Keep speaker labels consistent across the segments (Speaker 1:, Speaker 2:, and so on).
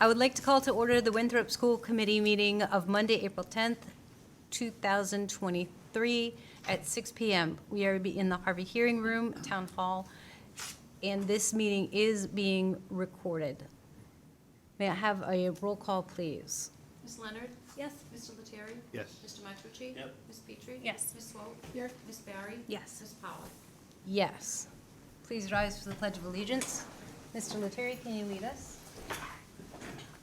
Speaker 1: I would like to call to order the Winthrop School Committee meeting of Monday, April 10th, 2023 at 6 p.m. We are in the Harvey Hearing Room, Town Hall, and this meeting is being recorded. May I have a roll call, please?
Speaker 2: Ms. Leonard?
Speaker 1: Yes.
Speaker 2: Mr. Lettieri?
Speaker 3: Yes.
Speaker 2: Mr. Matucci?
Speaker 3: Yep.
Speaker 2: Ms. Petrie?
Speaker 1: Yes.
Speaker 2: Ms. Swope? Here. Ms. Barry?
Speaker 1: Yes.
Speaker 2: Ms. Powell?
Speaker 1: Yes. Please rise for the Pledge of Allegiance. Mr. Lettieri, can you lead us?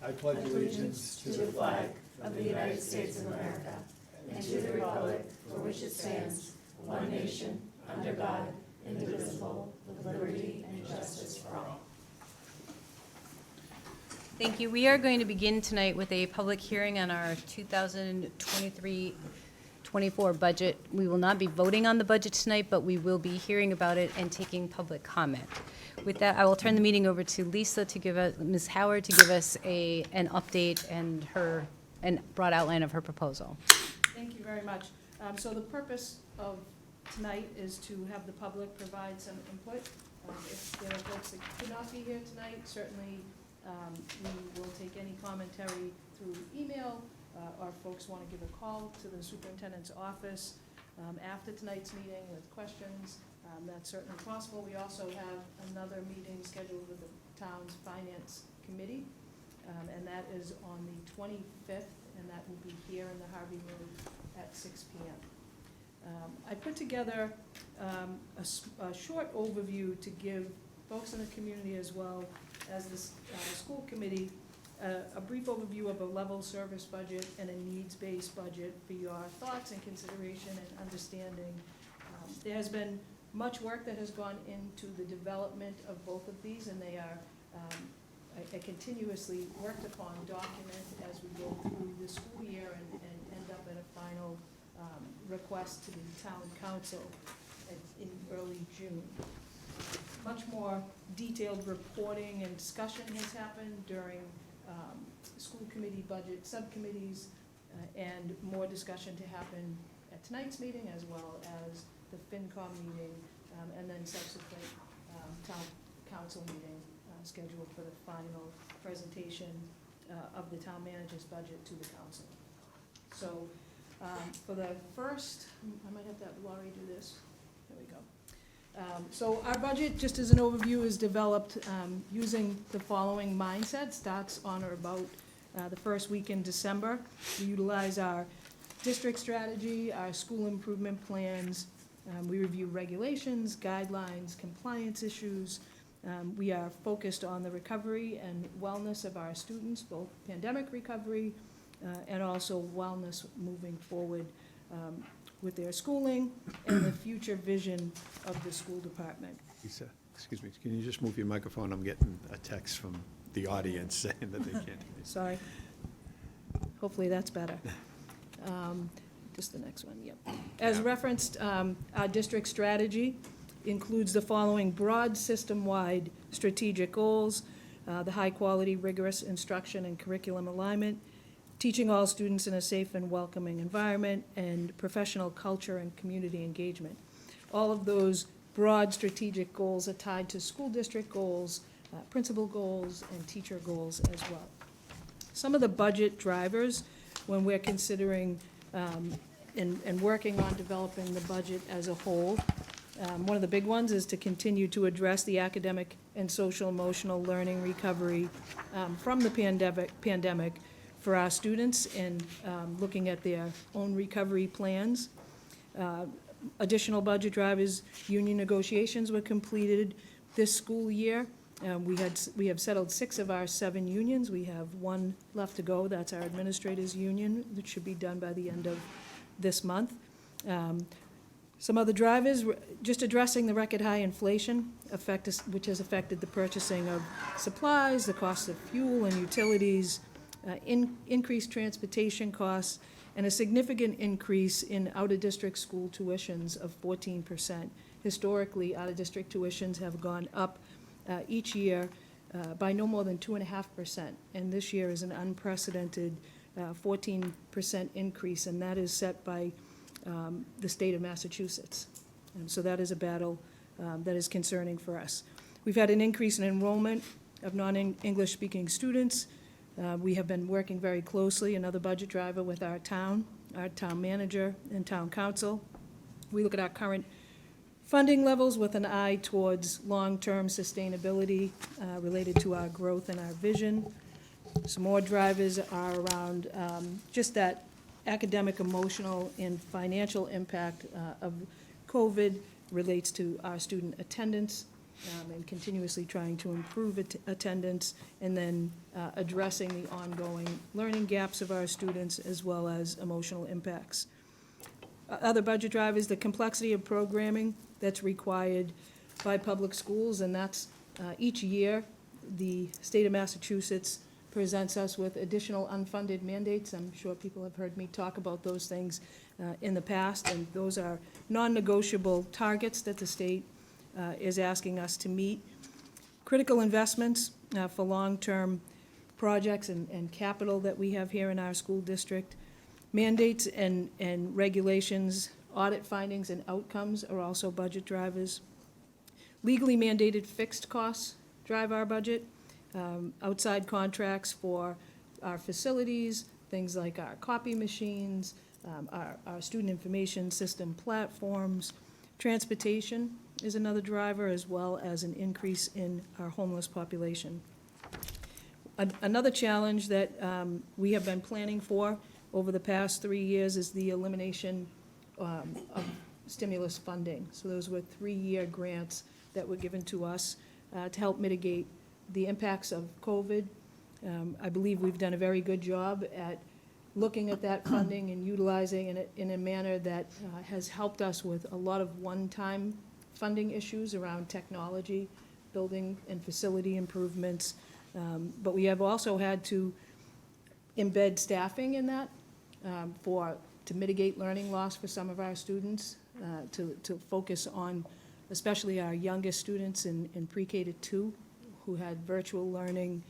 Speaker 3: I pledge allegiance to the flag of the United States of America and to the republic for which it stands, one nation, under God, indivisible, with liberty and justice for all.
Speaker 1: Thank you. We are going to begin tonight with a public hearing on our 2023-24 budget. We will not be voting on the budget tonight, but we will be hearing about it and taking public comment. With that, I will turn the meeting over to Lisa to give us, Ms. Howard, to give us an update and broad outline of her proposal.
Speaker 4: Thank you very much. So the purpose of tonight is to have the public provide some input. If there are folks that could not be here tonight, certainly we will take any commentary through email, or if folks want to give a call to the superintendent's office after tonight's meeting with questions. That's certainly possible. We also have another meeting scheduled with the town's finance committee, and that is on the 25th, and that will be here in the Harvey Room at 6 p.m. I put together a short overview to give folks in the community as well as the school committee a brief overview of a level service budget and a needs-based budget for your thoughts and consideration and understanding. There has been much work that has gone into the development of both of these, and they are a continuously worked upon document as we go through the school year and end up at a final request to the town council in early June. Much more detailed reporting and discussion has happened during school committee budget subcommittees, and more discussion to happen at tonight's meeting as well as the FinCom meeting, and then subsequent town council meeting scheduled for the final presentation of the town manager's budget to the council. So for the first, I might have to have Laurie do this. There we go. So our budget, just as an overview, is developed using the following mindset. Starts on or about the first week in December. We utilize our district strategy, our school improvement plans. We review regulations, guidelines, compliance issues. We are focused on the recovery and wellness of our students, both pandemic recovery and also wellness moving forward with their schooling and the future vision of the school department.
Speaker 3: Lisa, excuse me, can you just move your microphone? I'm getting a text from the audience saying that they can't hear me.
Speaker 4: Sorry. Hopefully that's better. Just the next one, yep. As referenced, our district strategy includes the following broad system-wide strategic goals: the high-quality, rigorous instruction and curriculum alignment, teaching all students in a safe and welcoming environment, and professional culture and community engagement. All of those broad strategic goals are tied to school district goals, principal goals, and teacher goals as well. Some of the budget drivers when we're considering and working on developing the budget as a whole. One of the big ones is to continue to address the academic and social-emotional learning recovery from the pandemic for our students, and looking at their own recovery plans. Additional budget drivers: union negotiations were completed this school year. We have settled 6 of our 7 unions. We have 1 left to go. That's our administrators' union, that should be done by the end of this month. Some other drivers: just addressing the record high inflation which has affected the purchasing of supplies, the cost of fuel and utilities, increased transportation costs, and a significant increase in out-of-district school tuitions of 14%. Historically, out-of-district tuitions have gone up each year by no more than 2.5%, and this year is an unprecedented 14% increase, and that is set by the state of Massachusetts. And so that is a battle that is concerning for us. We've had an increase in enrollment of non-English speaking students. We have been working very closely, another budget driver, with our town manager, and town council. We look at our current funding levels with an eye towards long-term sustainability related to our growth and our vision. Some more drivers are around just that academic, emotional, and financial impact of COVID relates to our student attendance, and continuously trying to improve attendance, and then addressing the ongoing learning gaps of our students, as well as emotional impacts. Other budget drivers, the complexity of programming that's required by public schools, and that's each year the state of Massachusetts presents us with additional unfunded mandates. I'm sure people have heard me talk about those things in the past, and those are non-negotiable targets that the state is asking us to meet. Critical investments for long-term projects and capital that we have here in our school district. Mandates and regulations, audit findings and outcomes are also budget drivers. Legally mandated fixed costs drive our budget. Outside contracts for our facilities, things like our copy machines, our student information system platforms. Transportation is another driver, as well as an increase in our homeless population. Another challenge that we have been planning for over the past 3 years is the elimination of stimulus funding. So those were 3-year grants that were given to us to help mitigate the impacts of COVID. I believe we've done a very good job at looking at that funding and utilizing it in a manner that has helped us with a lot of one-time funding issues around technology, building and facility improvements. But we have also had to embed staffing in that to mitigate learning loss for some of our students, to focus on especially our youngest students in pre-K to 2 who had virtual learning.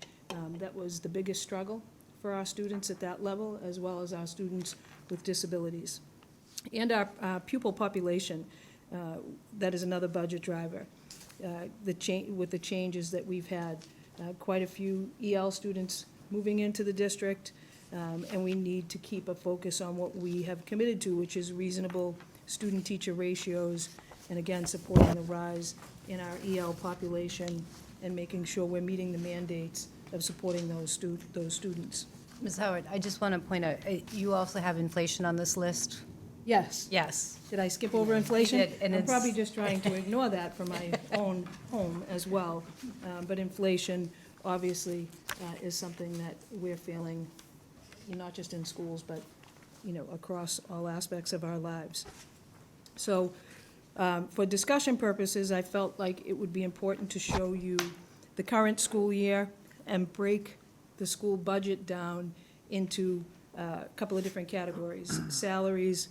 Speaker 4: That was the biggest struggle for our students at that level, as well as our students with disabilities. And our pupil population, that is another budget driver. With the changes that we've had, quite a few EL students moving into the district, and we need to keep a focus on what we have committed to, which is reasonable student-teacher ratios, and again, supporting the rise in our EL population and making sure we're meeting the mandates of supporting those students.
Speaker 1: Ms. Howard, I just want to point out, you also have inflation on this list?
Speaker 4: Yes.
Speaker 1: Yes.
Speaker 4: Did I skip over inflation?
Speaker 1: You did, and
Speaker 4: I'm
Speaker 1: it's-
Speaker 4: probably just trying to ignore that for my own home as well. But inflation, obviously, is something that we're feeling, not just in schools, but, across all aspects of our lives. So, for discussion purposes, I felt like it would be important to show you the current school year and break the school budget down into a couple of different categories. Salaries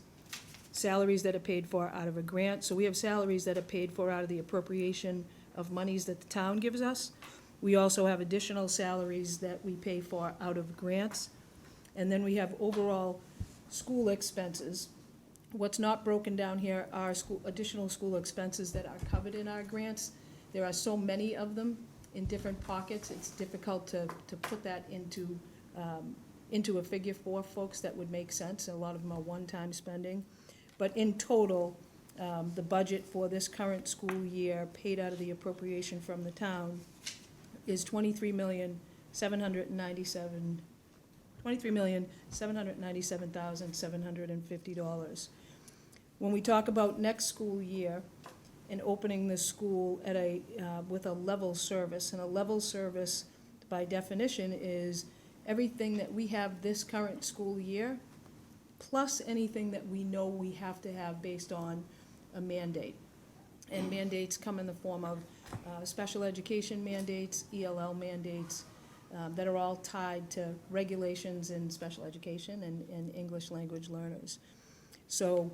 Speaker 4: that are paid for out of a grant. So we have salaries that are paid for out of the appropriation of monies that the town gives us. We also have additional salaries that we pay for out of grants. And then we have overall school expenses. What's not broken down here are additional school expenses that are covered in our grants. There are so many of them in different pockets, it's difficult to put that into a figure for folks that would make sense. A lot of them are one-time spending. But in total, the budget for this current school year paid out of the appropriation from the town is $23,797,750. When we talk about next school year and opening the school at with a level service, and a level service by definition is everything that we have this current school year, plus anything that we know we have to have based on a mandate. And mandates come in the form of special education mandates, ELL mandates, that are all tied to regulations in special education and English language learners. So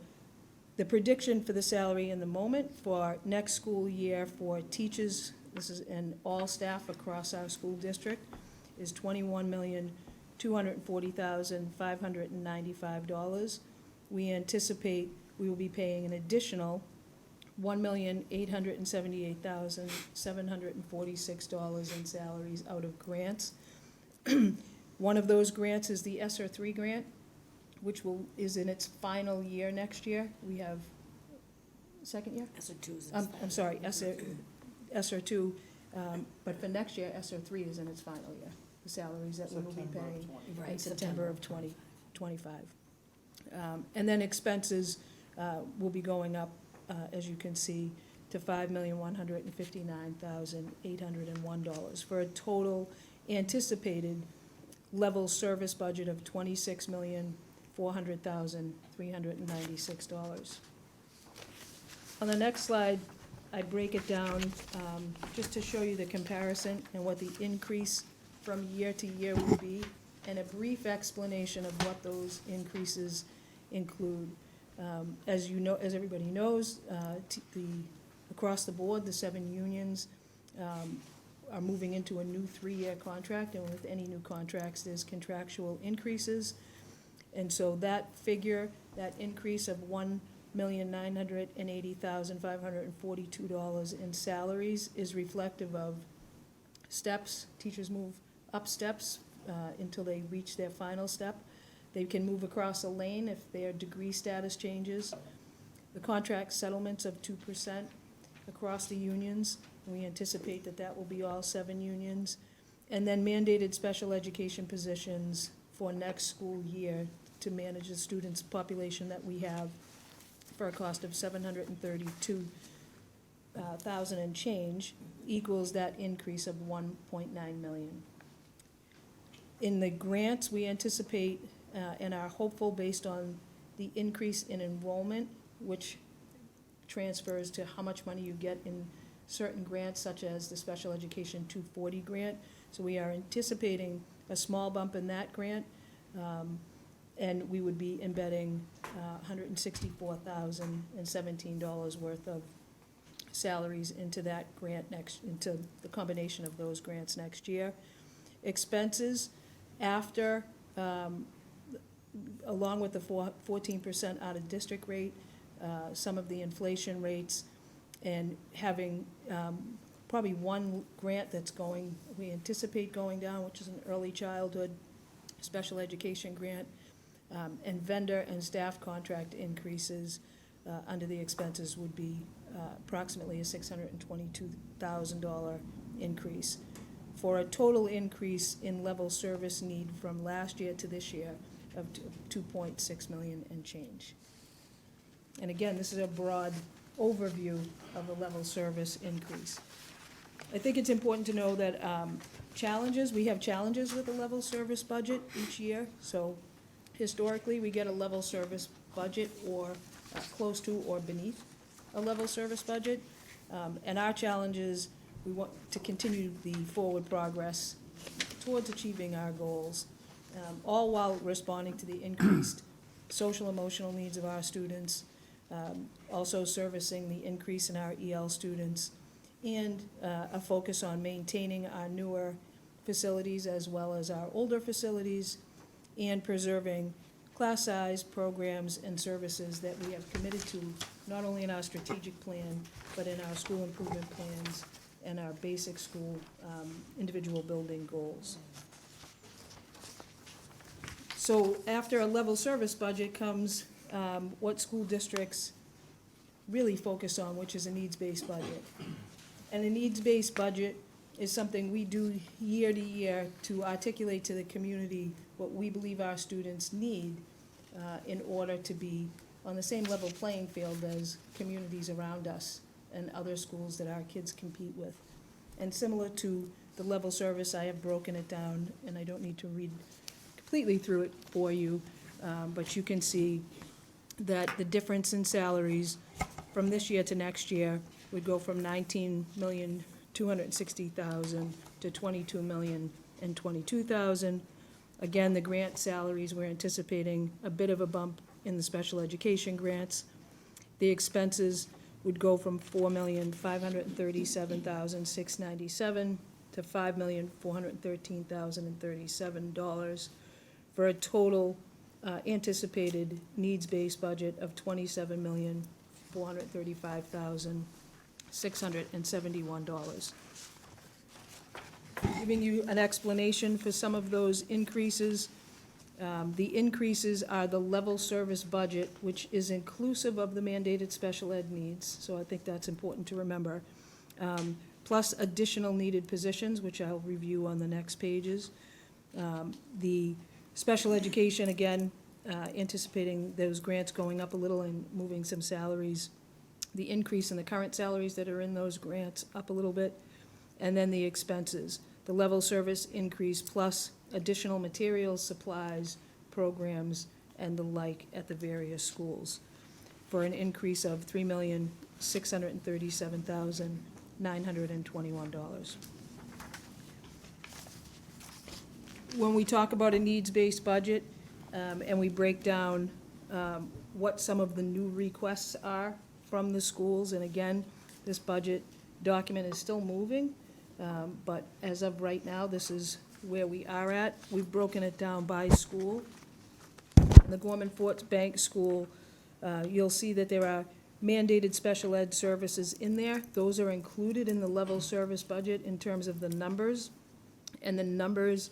Speaker 4: the prediction for the salary in the moment for next school year for teachers, this is in all staff across our school district, is $21,240,595. We anticipate we will be paying an additional $1,878,746 in salaries out of grants. One of those grants is the ESSER 3 grant, which is in its final year next year. We have, second year? I'm sorry, ESSER 2, but for next year, ESSER 3 is in its final year, the salaries that we will be paying in September of 2025. And then expenses will be going up, as you can see, to $5,159,801 for a total anticipated level service budget of $26,400,396. On the next slide, I break it down just to show you the comparison and what the increase from year to year will be, and a brief explanation of what those increases include. As you know, as everybody knows, across the board, the 7 unions are moving into a new 3-year contract, and with any new contracts, there's contractual increases. And so that figure, that increase of $1,980,542 in salaries is reflective of steps. Teachers move up steps until they reach their final step. They can move across a lane if their degree status changes. The contract settlements of 2% across the unions. We anticipate that that will be all 7 unions. And then mandated special education positions for next school year to manage the students' population that we have for a cost of $732,000 and change, equals that increase of $1.9 million. In the grants, we anticipate and are hopeful, based on the increase in enrollment, which transfers to how much money you get in certain grants, such as the Special Education 240 grant. So we are anticipating a small bump in that grant, and we would be embedding $164,017 worth of salaries into that grant into the combination of those grants next year. Expenses, after, along with the 14% out-of-district rate, some of the inflation rates, and having probably one grant that's we anticipate going down, which is an early childhood special education grant, and vendor and staff contract increases under the expenses would be approximately a $622,000 increase, for a total increase in level service need from last year to this year of $2.6 million and change. And again, this is a broad overview of the level service increase. I think it's important to know that we have challenges with the level service budget each year. So historically, we get a level service budget or close to or beneath a level service budget. And our challenge is we want to continue the forward progress towards achieving our goals, all while responding to the increased social emotional needs of our students, also servicing the increase in our EL students, and a focus on maintaining our newer facilities as well as our older facilities, and preserving class size, programs, and services that we have committed to, not only in our strategic plan, but in our school improvement plans and our basic school individual building goals. So after a level service budget comes what school districts really focus on, which is a needs-based budget. And a needs-based budget is something we do year to year to articulate to the community what we believe our students need in order to be on the same level playing field as communities around us and other schools that our kids compete with. And similar to the level service, I have broken it down, and I don't need to read completely through it for you, but you can see that the difference in salaries from this year to next year would go from $19,260,000 to $22,022,000. Again, the grant salaries, we're anticipating a bit of a bump in the special education grants. The expenses would go from $4,537,697 to $5,413,037 for a total anticipated needs-based budget of $27,435,671. giving you an explanation for some of those increases. The increases are the level service budget, which is inclusive of the mandated special ed needs, so I think that's important to remember. Plus additional needed positions, which I'll review on the next pages. The special education, again, anticipating those grants going up a little and moving some salaries. The increase in the current salaries that are in those grants up a little bit. And then the expenses, the level service increase plus additional materials, supplies, programs, and the like at the various schools, for an increase of $3,637,921. When we talk about a needs-based budget, and we break down what some of the new requests are from the schools, and again, this budget document is still moving, but as of right now, this is where we are at. We've broken it down by school. In the Gorman Forts Bank School, you'll see that there are mandated special ed services in there. Those are included in the level service budget in terms of the numbers. And the numbers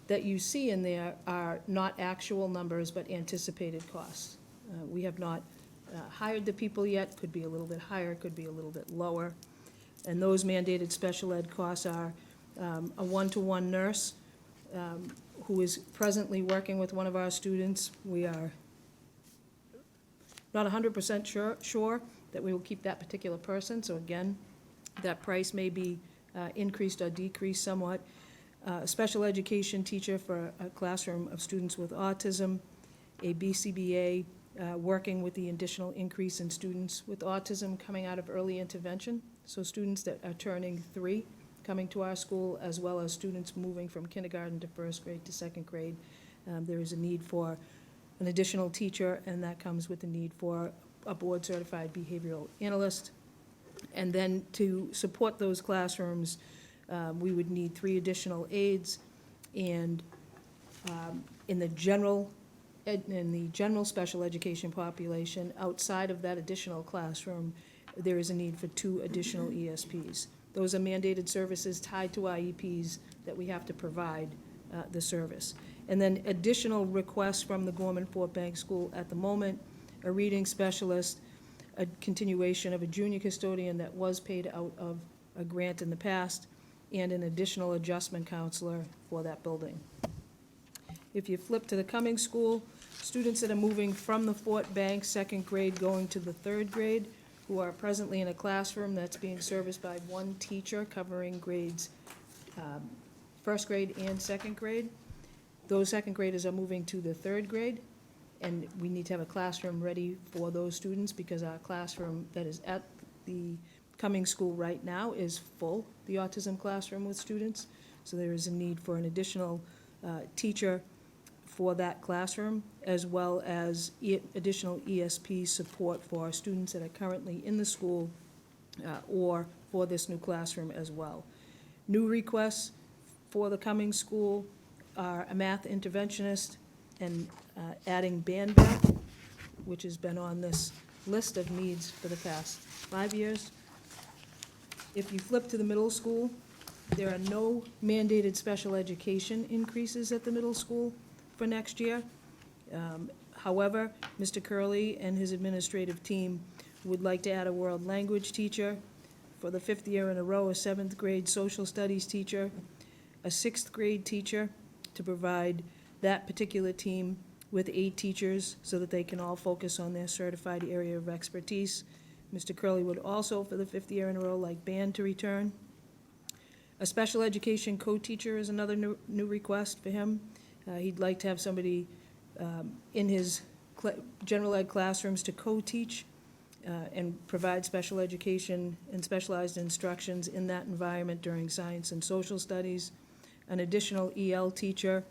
Speaker 4: that you see in there are not actual numbers, but anticipated costs. We have not hired the people yet, could be a little bit higher, could be a little bit lower. And those mandated special ed costs are a one-to-one nurse who is presently working with one of our students. We are not 100% sure that we will keep that particular person, so again, that price may be increased or decreased somewhat. A special education teacher for a classroom of students with autism, a BCBA working with the additional increase in students with autism coming out of early intervention, so students that are turning 3 coming to our school, as well as students moving from kindergarten to first grade to second grade. There is a need for an additional teacher, and that comes with the need for a board-certified behavioral analyst. And then to support those classrooms, we would need 3 additional aides, and in the general special education population, outside of that additional classroom, there is a need for 2 additional ESPs. Those are mandated services tied to IEPs that we have to provide the service. And then additional requests from the Gorman Fort Bank School at the moment, a reading specialist, a continuation of a junior custodian that was paid out of a grant in the past, and an additional adjustment counselor for that building. If you flip to the Cummings School, students that are moving from the Fort Bank second grade going to the third grade, who are presently in a classroom that's being serviced by 1 teacher covering grades first grade and second grade. Those second graders are moving to the third grade, and we need to have a classroom ready for those students because our classroom that is at the Cummings School right now is full, the autism classroom with students. So there is a need for an additional teacher for that classroom, as well as additional ESP support for our students that are currently in the school or for this new classroom as well. New requests for the Cummings School are a math interventionist and adding band back, which has been on this list of needs for the past 5 years. If you flip to the middle school, there are no mandated special education increases at the middle school for next year. However, Mr. Curley and his administrative team would like to add a world language teacher, for the 5th year in a row, a 7th grade social studies teacher, a 6th grade teacher to provide that particular team with 8 teachers so that they can all focus on their certified area of expertise. Mr. Curley would also, for the 5th year in a row, like band to return. A special education co-teacher is another new request for him. He'd like to have somebody in his general ed classrooms to co-teach and provide special education and specialized instructions in that environment during science and social studies. An additional EL teacher,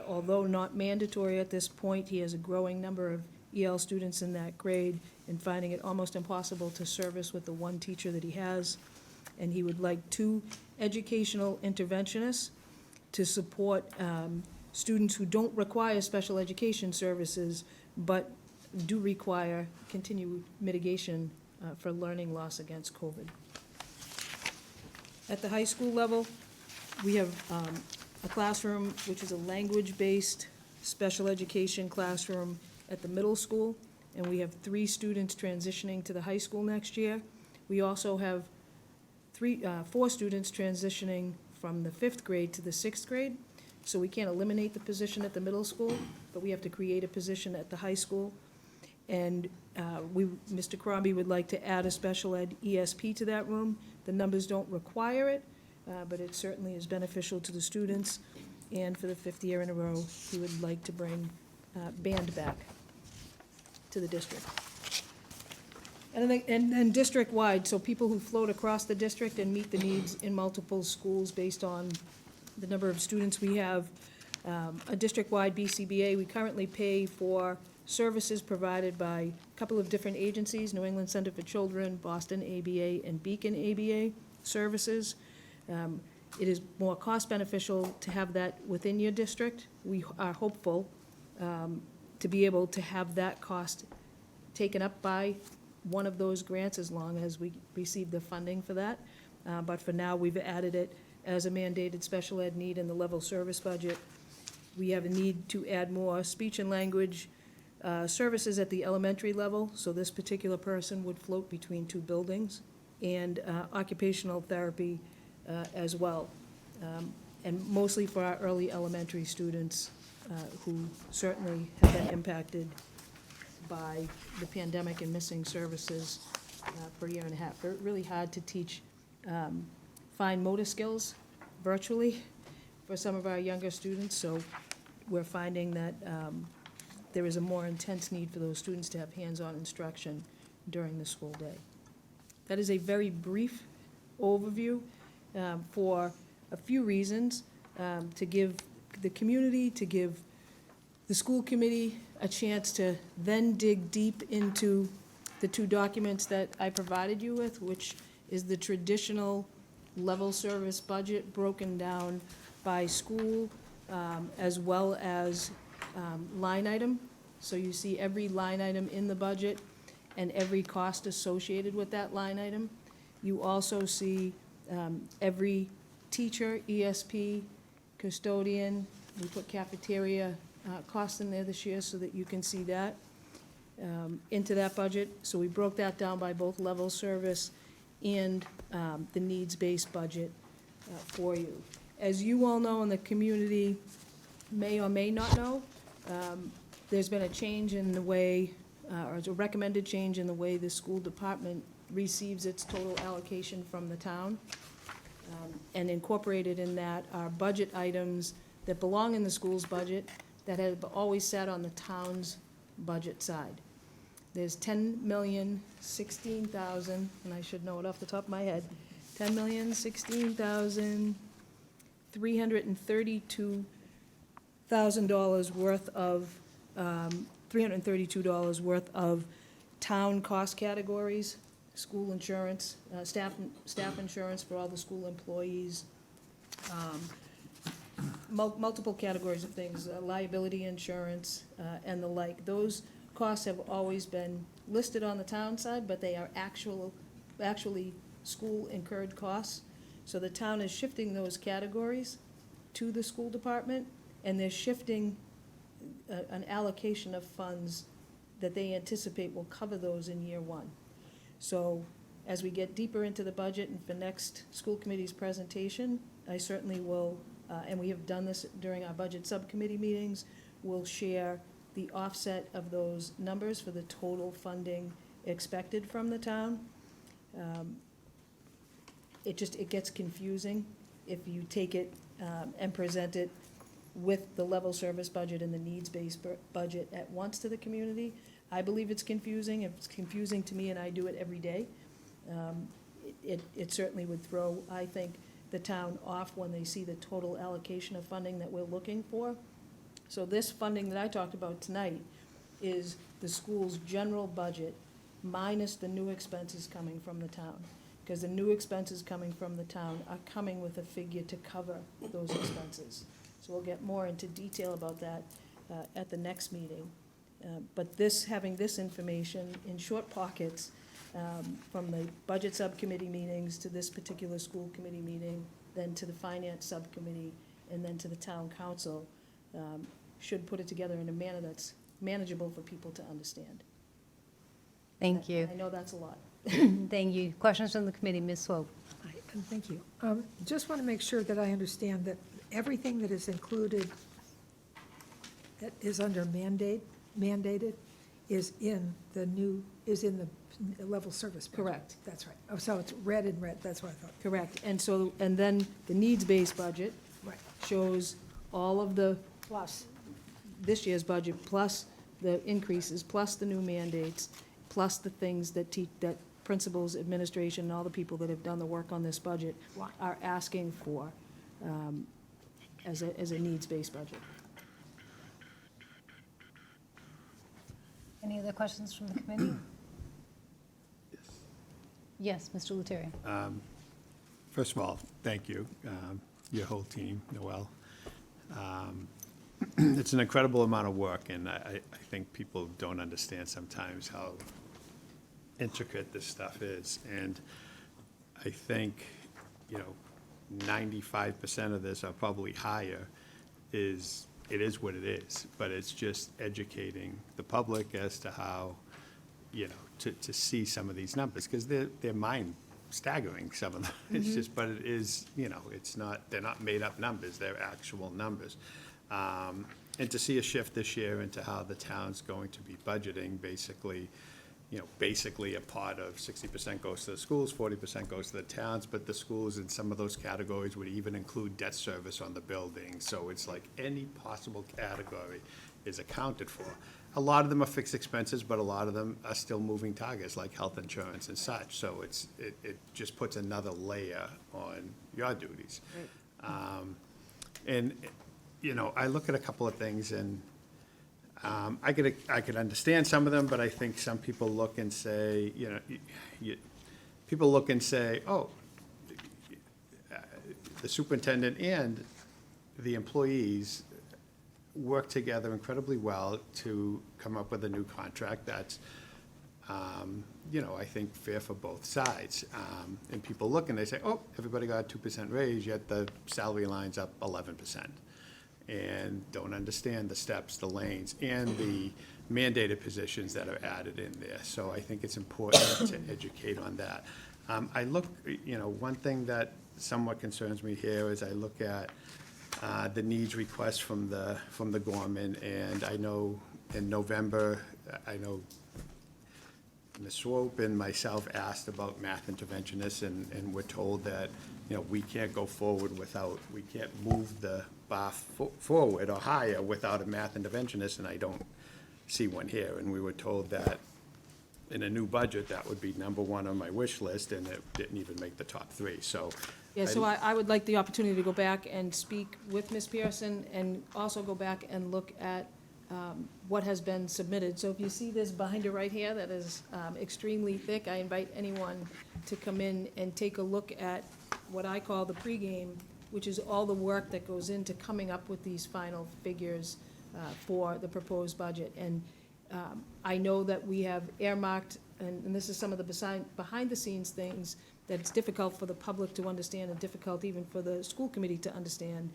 Speaker 4: although not mandatory at this point, he has a growing number of EL students in that grade and finding it almost impossible to service with the 1 teacher that he has. And he would like 2 educational interventionists to support students who don't require special education services, but do require continued mitigation for learning loss against COVID. At the high school level, We have a classroom, which is a language-based special education classroom at the middle school, and we have 3 students transitioning to the high school next year. We also have 4 students transitioning from the 5th grade to the 6th grade. So we can't eliminate the position at the middle school, but we have to create a position at the high school. And Mr. Crombie would like to add a special ed ESP to that room. The numbers don't require it, but it certainly is beneficial to the students. And for the 5th year in a row, he would like to bring band back to the district. And district-wide, so people who float across the district and meet the needs in multiple schools based on the number of students we have. A district-wide BCBA, we currently pay for services provided by a couple of different agencies, New England Center for Children, Boston ABA, and Beacon ABA services. It is more cost beneficial to have that within your district. We are hopeful to be able to have that cost taken up by one of those grants as long as we receive the funding for that. But for now, we've added it as a mandated special ed need in the level service budget. We have a need to add more speech and language services at the elementary level, so this particular person would float between 2 buildings, and occupational therapy as well. And mostly for our early elementary students who certainly have been impacted by the pandemic and missing services for a year and a half. They're really hard to teach fine motor skills virtually for some of our younger students, so we're finding that there is a more intense need for those students to have hands-on instruction during the school day. That is a very brief overview for a few reasons, to give the community, to give the school committee a chance to then dig deep into the 2 documents that I provided you with, which is the traditional level service budget broken down by school, as well as line item. So you see every line item in the budget and every cost associated with that line item. You also see every teacher, ESP, custodian. We put cafeteria costs in there this year so that you can see that into that budget. So we broke that down by both level service and the needs-based budget for you. As you all know, and the community may or may not know, there's been a change in the way, or a recommended change in the way the school department receives its total allocation from the town. And incorporated in that are budget items that belong in the school's budget that have always sat on the town's budget side. There's $10,016,000, and I should know it off the top of my head, $10,016,332 worth of $332 worth of town cost categories, school insurance, staff insurance for all the school employees, multiple categories of things, liability insurance, and the like. Those costs have always been listed on the town side, but they are actually school-incurred costs. So the town is shifting those categories to the school department, and they're shifting an allocation of funds that they anticipate will cover those in year 1. So as we get deeper into the budget and for next school committee's presentation, I certainly will, and we have done this during our budget subcommittee meetings, we'll share the offset of those numbers for the total funding expected from the town. It gets confusing if you take it and present it with the level service budget and the needs-based budget at once to the community. I believe it's confusing. If it's confusing to me, and I do it every day, it certainly would throw, I think, the town off when they see the total allocation of funding that we're looking for. So this funding that I talked about tonight is the school's general budget minus the new expenses coming from the town. Because the new expenses coming from the town are coming with a figure to cover those expenses. So we'll get more into detail about that at the next meeting. But having this information in short pockets from the budget subcommittee meetings to this particular school committee meeting then to the finance subcommittee, and then to the town council, should put it together in a manner that's manageable for people to understand.
Speaker 1: Thank you.
Speaker 4: I know that's a lot.
Speaker 1: Thank you. Questions from the committee, Ms. Swope?
Speaker 3: And thank you. Just want to make sure that I understand that everything that is included, that is under mandated, is in the level service budget.
Speaker 4: Correct.
Speaker 3: That's right. Oh, so it's red and red, that's what I thought.
Speaker 4: Correct. And so, and then the needs-based budget
Speaker 3: Right.
Speaker 4: shows all of the,
Speaker 3: Plus,
Speaker 4: this year's budget, plus the increases, plus the new mandates, plus the things that that principals, administration, and all the people that have done the work on this budget
Speaker 3: Wow.
Speaker 4: are asking for as a needs-based budget.
Speaker 1: Any other questions from the committee? Yes, Mr. Lettieri.
Speaker 5: First of all, thank you, your whole team, Noel. It's an incredible amount of work, and I think people don't understand sometimes how intricate this stuff is. And I think, 95% of this, or probably higher, it is what it is. But it's just educating the public as to how, to see some of these numbers, because they're mind-staggering, some of them. It's just, but it is, it's not, they're not made-up numbers, they're actual numbers. And to see a shift this year into how the town's going to be budgeting, basically a pot of 60% goes to the schools, 40% goes to the towns, but the schools in some of those categories would even include debt service on the building. So it's like any possible category is accounted for. A lot of them are fixed expenses, but a lot of them are still moving targets, like health insurance and such. So it just puts another layer on your duties. And I look at a couple of things, and I could understand some of them, but I think some people look and say, people look and say, oh, the superintendent and the employees work together incredibly well to come up with a new contract that's, I think fair for both sides. And people look and they say, oh, everybody got a 2% raise, yet the salary line's up 11%. And don't understand the steps, the lanes, and the mandated positions that are added in there. So I think it's important to educate on that. I look, one thing that somewhat concerns me here is I look at the needs request from the Gorman, and I know in November, I know Ms. Swope and myself asked about math interventionists, and we're told that, we can't go forward we can't move the bar forward or higher without a math interventionist, and I don't see one here. And we were told that in a new budget, that would be number one on my wish list, and it didn't even make the top 3, so.
Speaker 4: Yeah, so I would like the opportunity to go back and speak with Ms. Pearson, and also go back and look at what has been submitted. So if you see this binder right here that is extremely thick, I invite anyone to come in and take a look at what I call the PreGame, which is all the work that goes into coming up with these final figures for the proposed budget. And I know that we have earmarked, and this is some of the behind-the-scenes things that it's difficult for the public to understand and difficult even for the school committee to understand.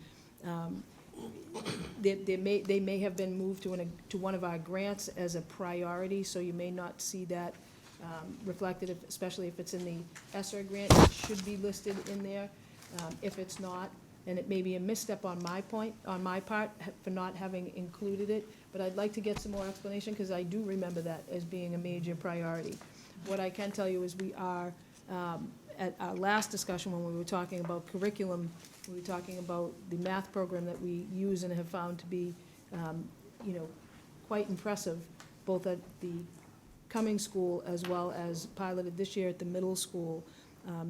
Speaker 4: They may have been moved to one of our grants as a priority, so you may not see that reflected, especially if it's in the ESSER grant. It should be listed in there. If it's not, and it may be a misstep on my part for not having included it, but I'd like to get some more explanation, because I do remember that as being a major priority. What I can tell you is we are, at our last discussion when we were talking about curriculum, we were talking about the math program that we use and have found to be, quite impressive, both at the Cumming School as well as piloted this year at the middle school.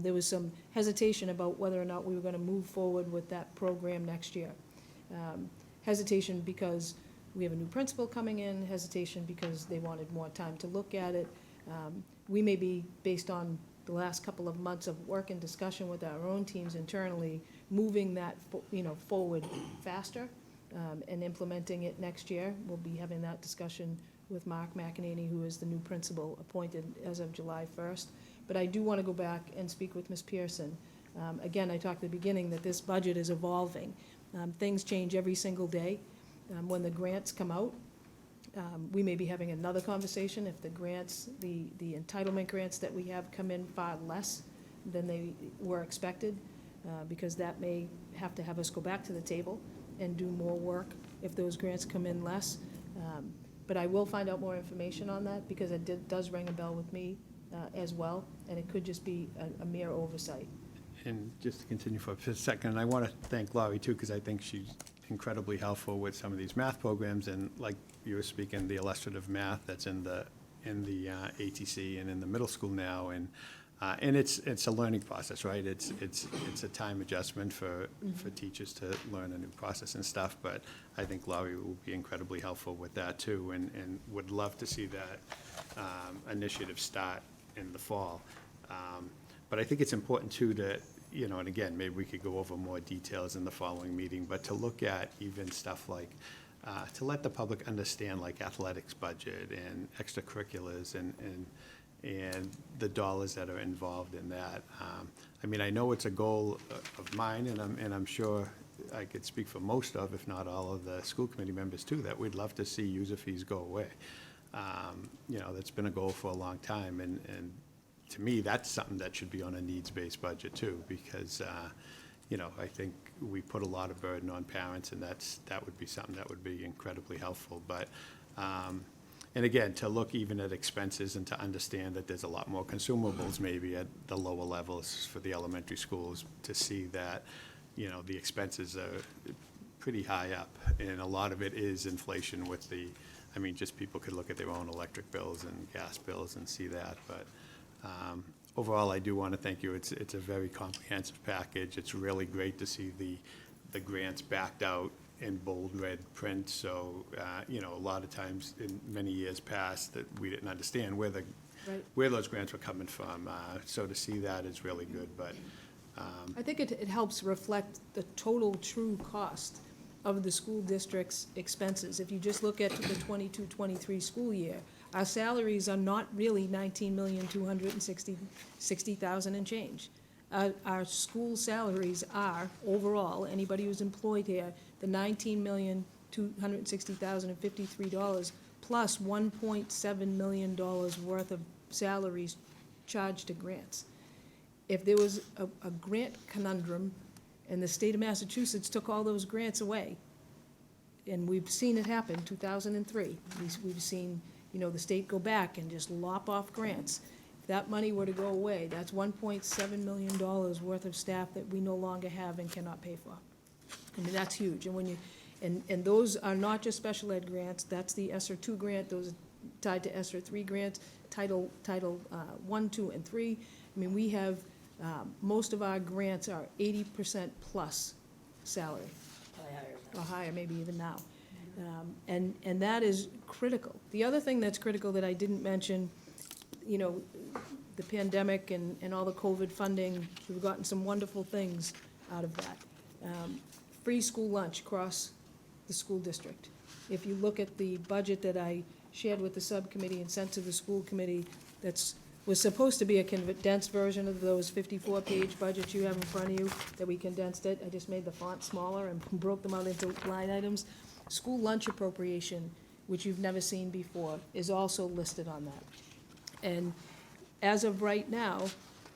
Speaker 4: There was some hesitation about whether or not we were going to move forward with that program next year. Hesitation because we have a new principal coming in, hesitation because they wanted more time to look at it. We may be, based on the last couple of months of work and discussion with our own teams internally, moving that forward faster and implementing it next year. We'll be having that discussion with Mark McEnany, who is the new principal appointed as of July 1st. But I do want to go back and speak with Ms. Pearson Again, I talked at the beginning that this budget is evolving. Things change every single day. When the grants come out, we may be having another conversation if the grants, the entitlement grants that we have come in far less than they were expected, because that may have to have us go back to the table and do more work if those grants come in less. But I will find out more information on that, because it does ring a bell with me as well, and it could just be a mere oversight.
Speaker 5: And just to continue for a second, I want to thank Laurie too, because I think she's incredibly helpful with some of these math programs, and like you were speaking, the illustrative math that's in the ATC and in the middle school now, and it's a learning process, right? It's a time adjustment for teachers to learn a new process and stuff, but I think Laurie will be incredibly helpful with that too, and would love to see that initiative start in the fall. But I think it's important too to, and again, maybe we could go over more details in the following meeting, but to look at even stuff like, to let the public understand like athletics budget and extracurriculars and the dollars that are involved in that. I mean, I know it's a goal of mine, and I'm sure I could speak for most of, if not all of the school committee members too, that we'd love to see user fees go away. That's been a goal for a long time, and to me, that's something that should be on a needs-based budget too, because, I think we put a lot of burden on parents, and that would be something that would be incredibly helpful. But, and again, to look even at expenses and to understand that there's a lot more consumables maybe at the lower levels for the elementary schools, to see that, the expenses are pretty high up, and a lot of it is inflation with just people could look at their own electric bills and gas bills and see that, but overall, I do want to thank you. It's a very comprehensive package. It's really great to see the grants backed out in bold red print. So, a lot of times in many years past that we didn't understand where those grants were coming from. So to see that is really good. But
Speaker 4: I think it helps reflect the total true cost of the school district's expenses. If you just look at the 22-23 school year, our salaries are not really $19,260,000 and change. Our school salaries are, overall, anybody who's employed here, the $19,260,053 plus $1.7 million worth of salaries charged to grants. If there was a grant conundrum and the state of Massachusetts took all those grants away, and we've seen it happen, 2003, we've seen the state go back and just lop off grants. If that money were to go away, that's $1.7 million worth of staff that we no longer have and cannot pay for. I mean, that's huge. And when and those are not just special ed grants, that's the ESSER 2 grant, those are tied to ESSER 3 grants, Title 1, 2, and 3. I mean, we have, most of our grants are 80% plus salary. Or higher, maybe even now. And that is critical. The other thing that's critical that I didn't mention, the pandemic and all the COVID funding, we've gotten some wonderful things out of that. Free school lunch across the school district. If you look at the budget that I shared with the subcommittee and sent to the school committee, was supposed to be a condensed version of those 54-page budgets you have in front of you, that we condensed it. I just made the font smaller and broke them out into line items. School lunch appropriation, which you've never seen before, is also listed on that. And as of right now,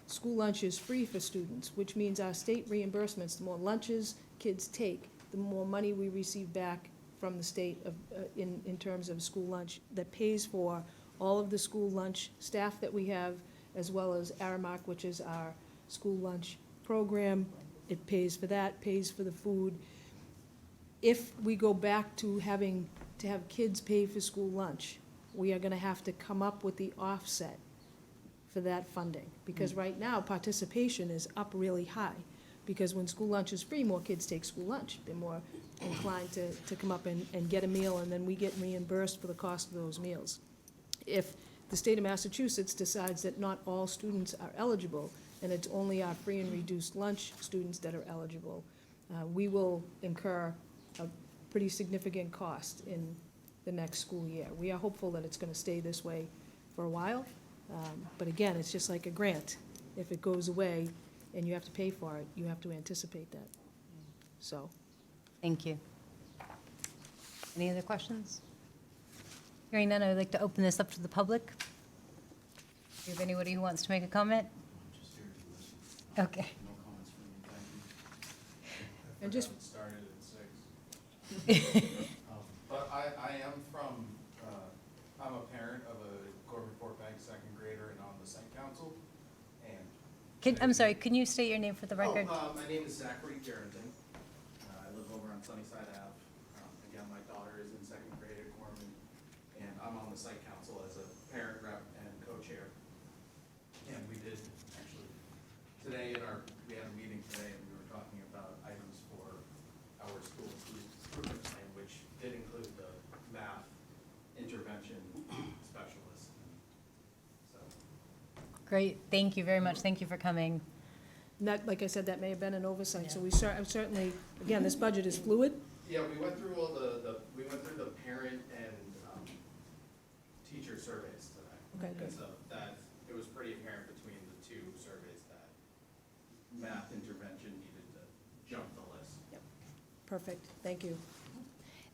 Speaker 4: school lunch is free for students, which means our state reimbursements, the more lunches kids take, the more money we receive back from the state in terms of school lunch that pays for all of the school lunch staff that we have, as well as Aramark, which is our school lunch program. It pays for that, pays for the food. If we go back to having to have kids pay for school lunch, we are gonna have to come up with the offset for that funding. Because right now, participation is up really high. Because when school lunch is free, more kids take school lunch. They're more inclined to come up and get a meal, and then we get reimbursed for the cost of those meals. If the state of Massachusetts decides that not all students are eligible, and it's only our free and reduced lunch students that are eligible, we will incur a pretty significant cost in the next school year. We are hopeful that it's gonna stay this way for a while, but again, it's just like a grant. If it goes away, and you have to pay for it, you have to anticipate that. So,
Speaker 1: Thank you. Any other questions? Hearing none, I would like to open this up to the public. Do you have anybody who wants to make a comment?
Speaker 6: Just here to listen.
Speaker 1: Okay.
Speaker 6: No comments from me, thank you.
Speaker 4: And just-
Speaker 6: I started at 6. But I am from, I'm a parent of a Corbin Bank second grader and on the site council, and.
Speaker 1: I'm sorry, can you state your name for the record?
Speaker 6: My name is Zachary Garrington. I live over on Sunnyside Ave. Again, my daughter is in second grade at Corbin, and I'm on the site council as a parent rep and co-chair. And we did, actually, today we had a meeting today, and we were talking about items for our school improvement plan, which did include the math intervention specialist. So,
Speaker 1: Great, thank you very much, thank you for coming.
Speaker 4: and that, like I said, that may have been an oversight, so we certainly, again, this budget is fluid.
Speaker 6: yeah, we went through all we went through the parent and teacher surveys today.
Speaker 4: Okay, good.
Speaker 6: And so that, it was pretty apparent between the two surveys that math intervention needed to jump the list.
Speaker 4: Perfect, thank you.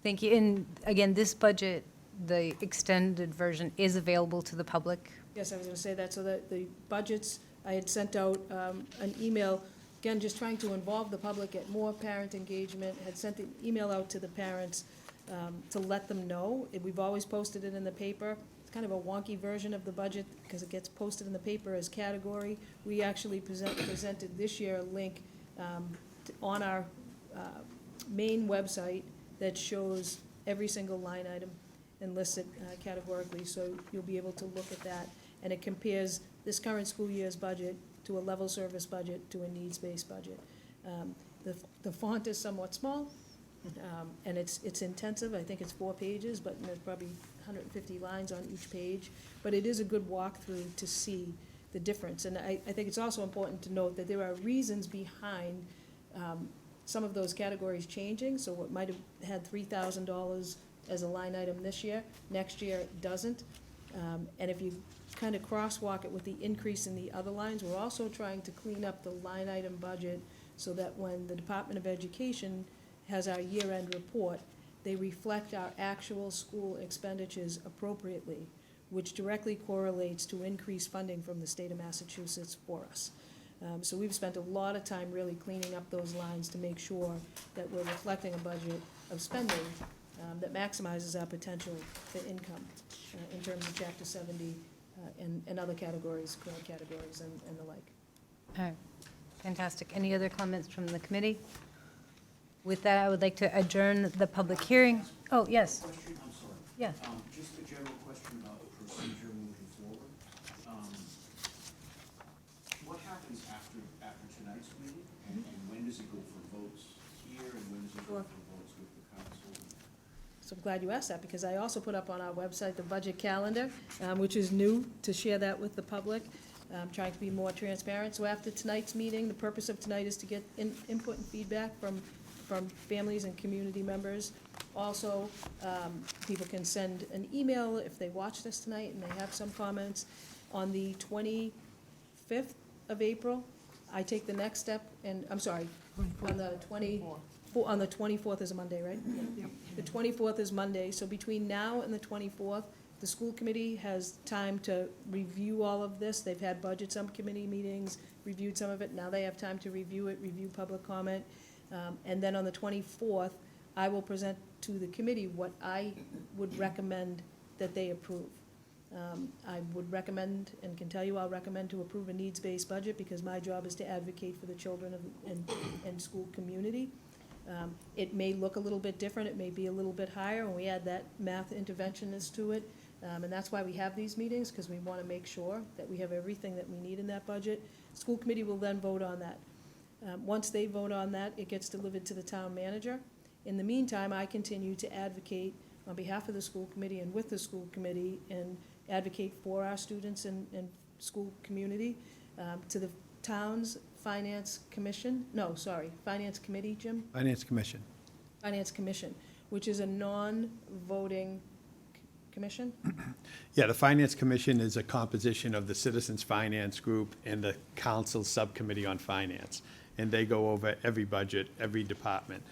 Speaker 1: Thank you, and again, this budget, the extended version is available to the public.
Speaker 4: Yes, I was gonna say that, so that the budgets, I had sent out an email, again, just trying to involve the public, get more parent engagement, had sent the email out to the parents to let them know. We've always posted it in the paper. It's kind of a wonky version of the budget, because it gets posted in the paper as category. We actually presented this year a link on our main website that shows every single line item and lists it categorically, so you'll be able to look at that. And it compares this current school year's budget to a level service budget to a needs-based budget. The font is somewhat small, and it's intensive. I think it's 4 pages, but there's probably 150 lines on each page. But it is a good walkthrough to see the difference. And I think it's also important to note that there are reasons behind some of those categories changing. So what might have had $3,000 as a line item this year, next year it doesn't. And if you kind of crosswalk it with the increase in the other lines, we're also trying to clean up the line item budget so that when the Department of Education has our year-end report, they reflect our actual school expenditures appropriately, which directly correlates to increased funding from the state of Massachusetts for us. So we've spent a lot of time really cleaning up those lines to make sure that we're reflecting a budget of spending that maximizes our potential for income in terms of Chapter 70 and other categories, grant categories and the like.
Speaker 1: All right, fantastic. Any other comments from the committee? With that, I would like to adjourn the public hearing. Oh, yes,
Speaker 7: Question, I'm sorry.
Speaker 1: yeah.
Speaker 7: Just a general question about the procedure moving forward. What happens after tonight's meeting? And when does it go for votes here, and when does it go
Speaker 4: Sure.
Speaker 7: for votes with the council?
Speaker 4: So I'm glad you asked that, because I also put up on our website the budget calendar, which is new, to share that with the public, trying to be more transparent. So after tonight's meeting, the purpose of tonight is to get input and feedback from families and community members. Also, people can send an email if they watch this tonight and they have some comments. On the 25th of April, I take the next step, and, I'm sorry, on the 24th is a Monday, right? The 24th is Monday, so between now and the 24th, the school committee has time to review all of this. They've had budget subcommittee meetings, reviewed some of it, now they have time to review it, review public comment. And then on the 24th, I will present to the committee what I would recommend that they approve. I would recommend, and can tell you I'll recommend to approve a needs-based budget, because my job is to advocate for the children and school community. It may look a little bit different, it may be a little bit higher, when we add that math interventionist to it. And that's why we have these meetings, because we want to make sure that we have everything that we need in that budget. School committee will then vote on that. Once they vote on that, it gets delivered to the town manager. In the meantime, I continue to advocate on behalf of the school committee and with the school committee, and advocate for our students and school community, to the town's finance commission, finance committee, Jim?
Speaker 5: Finance Commission.
Speaker 4: Finance commission, which is a non-voting commission?
Speaker 5: Yeah, the Finance Commission is a composition of the Citizens Finance Group and the Council Subcommittee on Finance. And they go over every budget, every department.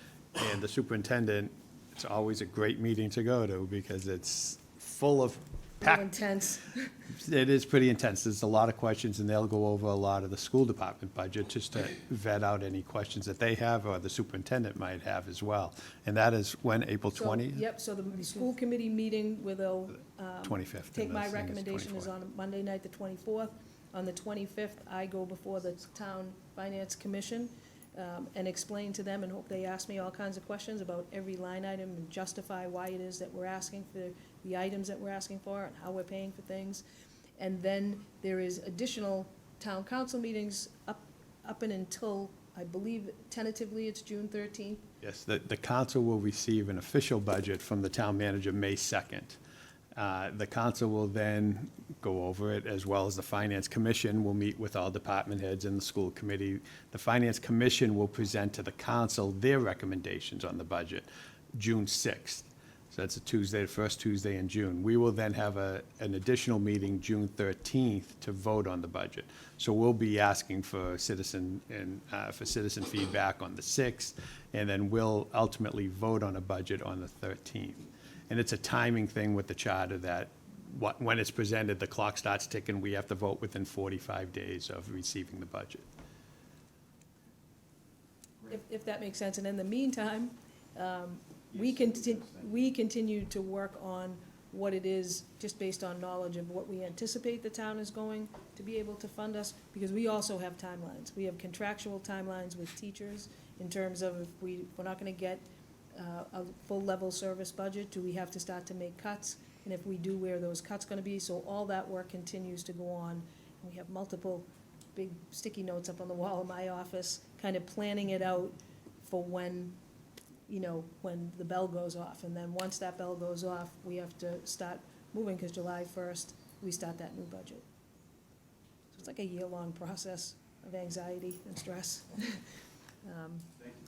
Speaker 5: And the superintendent, it's always a great meeting to go to because it's full of
Speaker 4: How
Speaker 5: packed.
Speaker 4: intense?
Speaker 5: It is pretty intense. There's a lot of questions, and they'll go over a lot of the school department budget just to vet out any questions that they have or the superintendent might have as well. And that is when, April
Speaker 4: So,
Speaker 5: 20th?
Speaker 4: Yep, so the school committee meeting where they'll
Speaker 5: 25th.
Speaker 4: take
Speaker 5: and
Speaker 4: my
Speaker 5: the thing is
Speaker 4: recommendation is
Speaker 5: 24th.
Speaker 4: on Monday night, the 24th. On the 25th, I go before the town finance commission and explain to them and hope they ask me all kinds of questions about every line item and justify why it is that we're asking for the items that we're asking for and how we're paying for things. And then there is additional town council meetings up and until, I believe tentatively it's June 13th.
Speaker 5: Yes, the council will receive an official budget from the town manager May 2nd. The council will then go over it, as well as the Finance Commission will meet with all department heads and the school committee. The Finance Commission will present to the council their recommendations on the budget, June 6th. So that's a Tuesday, the first Tuesday in June. We will then have an additional meeting, June 13th, to vote on the budget. So we'll be asking for citizen feedback on the 6th, and then we'll ultimately vote on a budget on the 13th. And it's a timing thing with the charter that when it's presented, the clock starts ticking. We have to vote within 45 days of receiving the budget.
Speaker 4: If that makes sense. And in the meantime, we continue to work on what it is, just based on knowledge of what we anticipate the town is going to be able to fund us, because we also have timelines. We have contractual timelines with teachers in terms of if we're not gonna get a full level service budget, do we have to start to make cuts? And if we do, where are those cuts gonna be? So all that work continues to go on. And we have multiple big sticky notes up on the wall in my office, kind of planning it out for when the bell goes off. And then once that bell goes off, we have to start moving, because July 1st, we start that new budget. So it's like a year-long process of anxiety and stress.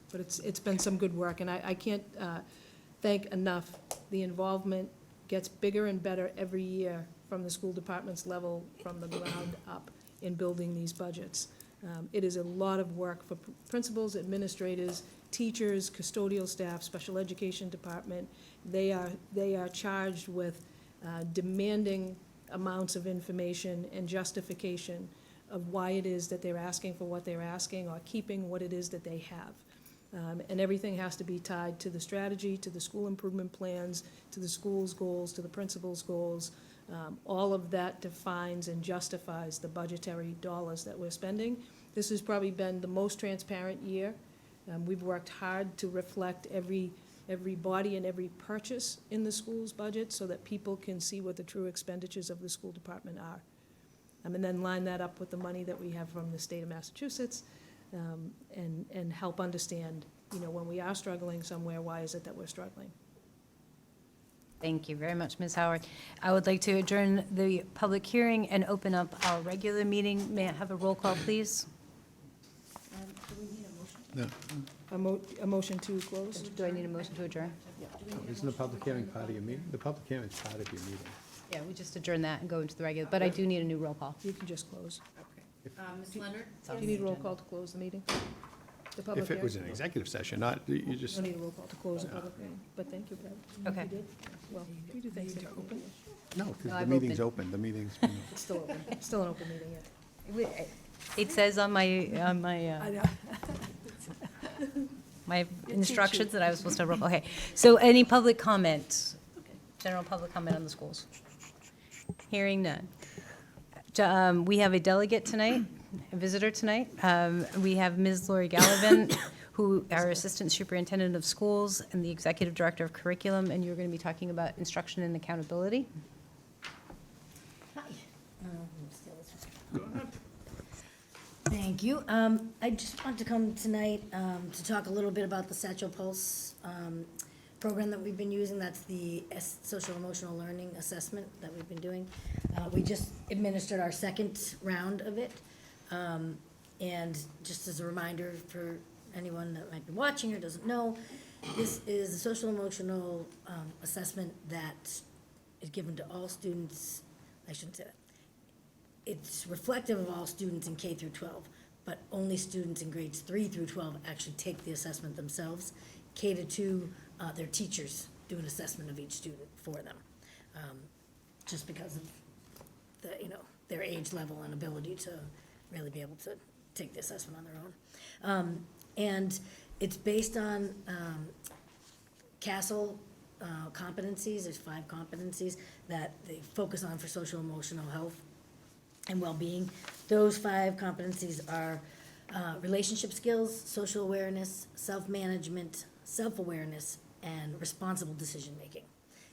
Speaker 4: But it's been some good work, and I can't thank enough. The involvement gets bigger and better every year from the school department's level, from the ground up, in building these budgets. It is a lot of work for principals, administrators, teachers, custodial staff, special education department. They are charged with demanding amounts of information and justification of why it is that they're asking for what they're asking, or keeping what it is that they have. And everything has to be tied to the strategy, to the school improvement plans, to the school's goals, to the principal's goals. All of that defines and justifies the budgetary dollars that we're spending. This has probably been the most transparent year. We've worked hard to reflect every body and every purchase in the school's budget so that people can see what the true expenditures of the school department are. And then line that up with the money that we have from the state of Massachusetts, and help understand, when we are struggling somewhere, why is it that we're struggling?
Speaker 1: Thank you very much, Ms. Howard. I would like to adjourn the public hearing and open up our regular meeting. May I have a roll call, please?
Speaker 4: A motion to close?
Speaker 1: Do I need a motion to adjourn?
Speaker 5: Isn't the public hearing part of your meeting? The public hearing is part of your meeting.
Speaker 1: Yeah, we just adjourn that and go into the regular, but I do need a new roll call.
Speaker 4: You can just close.
Speaker 2: Ms. Leonard?
Speaker 4: Do you need a roll call to close the meeting? The public
Speaker 5: If it
Speaker 4: hearing?
Speaker 5: was an executive session, not, you just,
Speaker 4: Don't need a roll call to close the public hearing, but thank you, Brad.
Speaker 1: Okay.
Speaker 4: You did? Well, we do things that are open.
Speaker 5: no,
Speaker 1: No,
Speaker 5: because the
Speaker 1: I've
Speaker 5: meeting's
Speaker 1: opened.
Speaker 5: open, the meeting's,
Speaker 4: It's still open. It's still an open meeting, yeah.
Speaker 1: It says on my,
Speaker 4: know.
Speaker 1: my instructions that I was supposed to roll. Okay, so any public comment? General public comment on the schools? Hearing none. We have a delegate tonight, a visitor tonight. We have Ms. Lori Gallivan, who our Assistant Superintendent of Schools and the Executive Director of Curriculum, and you're going to be talking about instruction and accountability.
Speaker 3: Thank you. I just wanted to come tonight to talk a little bit about the Satchel Pulse program that we've been using. That's the social emotional learning assessment that we've been doing. We just administered our second round of it. And just as a reminder for anyone that might be watching or doesn't know, this is a social emotional assessment that is given to all students, I shouldn't say that. It's reflective of all students in K through 12, but only students in grades 3 through 12 actually take the assessment themselves. K to 2, their teachers do an assessment of each student for them, just because of the, their age level and ability to really be able to take the assessment on their own. And it's based on CASEL competencies. There's 5 competencies that they focus on for social emotional health and well-being. Those 5 competencies are relationship skills, social awareness, self-management, self-awareness, and responsible decision-making.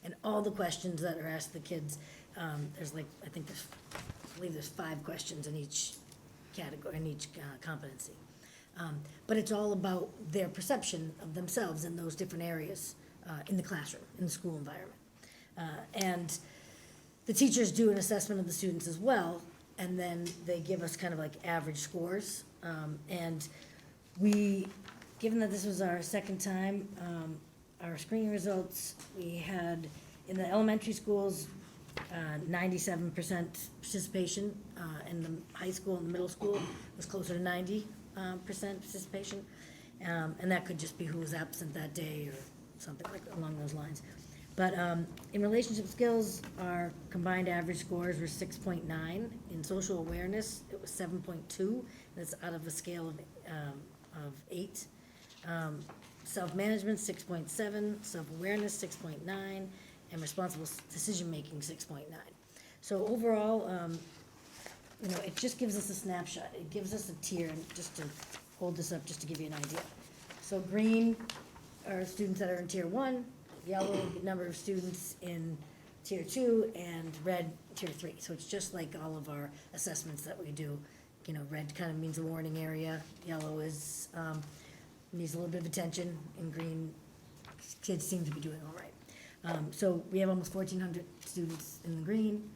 Speaker 3: And all the questions that are asked the kids, there's I believe there's 5 questions in each category, in each competency. But it's all about their perception of themselves in those different areas in the classroom, in the school environment. And the teachers do an assessment of the students as well, and then they give us kind of like average scores. And we, given that this was our second time, our screening results, we had, in the elementary schools, 97% participation. In the high school and the middle school, it was closer to 90% participation. And that could just be who was absent that day or something like along those lines. But in relationship skills, our combined average scores were 6.9. In social awareness, it was 7.2. That's out of a scale of 8. Self-management, 6.7. Self-awareness, 6.9. And responsible decision-making, 6.9. So overall, it just gives us a snapshot. It gives us a tier, and just to hold this up, just to give you an idea. So green are students that are in tier 1, yellow, number of students in tier 2, and red, tier 3. So it's just like all of our assessments that we do. Red kind of means a warning area, yellow is, needs a little bit of attention, and green, kids seem to be doing all right. So we have almost 1,400 students in the green.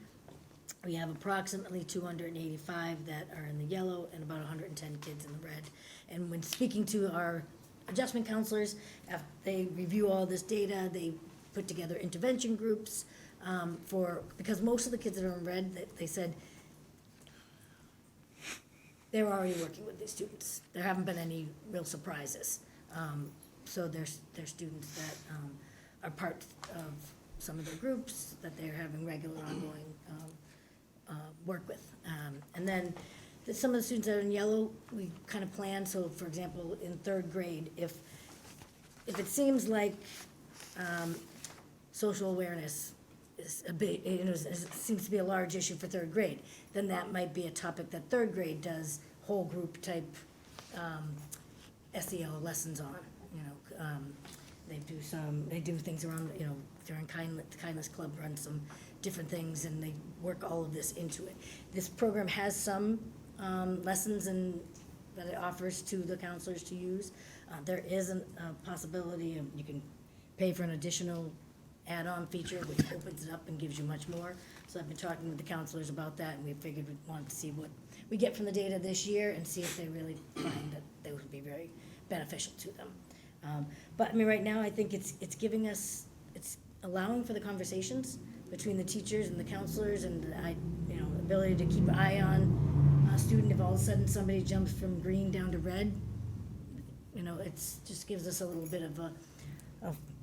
Speaker 3: We have approximately 285 that are in the yellow, and about 110 kids in the red. And when speaking to our adjustment counselors, after they review all this data, they put together intervention groups because most of the kids that are in red, they said they're already working with these students. There haven't been any real surprises. So they're students that are part of some of the groups that they're having regular ongoing work with. And then some of the students that are in yellow, we kind of plan, so for example, in 3rd grade, if it seems like social awareness is a big, it seems to be a large issue for 3rd grade, then that might be a topic that 3rd grade does whole group type SEL lessons on, they do things around, during Kindness Club runs some different things, and they work all of this into it. This program has some lessons that it offers to the counselors to use. There is a possibility of, you can pay for an additional add-on feature, which opens it up and gives you much more. So I've been talking with the counselors about that, and we figured we'd want to see what we get from the data this year and see if they really find that they would be very beneficial to them. But right now, I think it's giving us, it's allowing for the conversations between the teachers and the counselors, and the ability to keep an eye on a student. If all of a sudden somebody jumps from green down to red, it's just gives us a little bit of a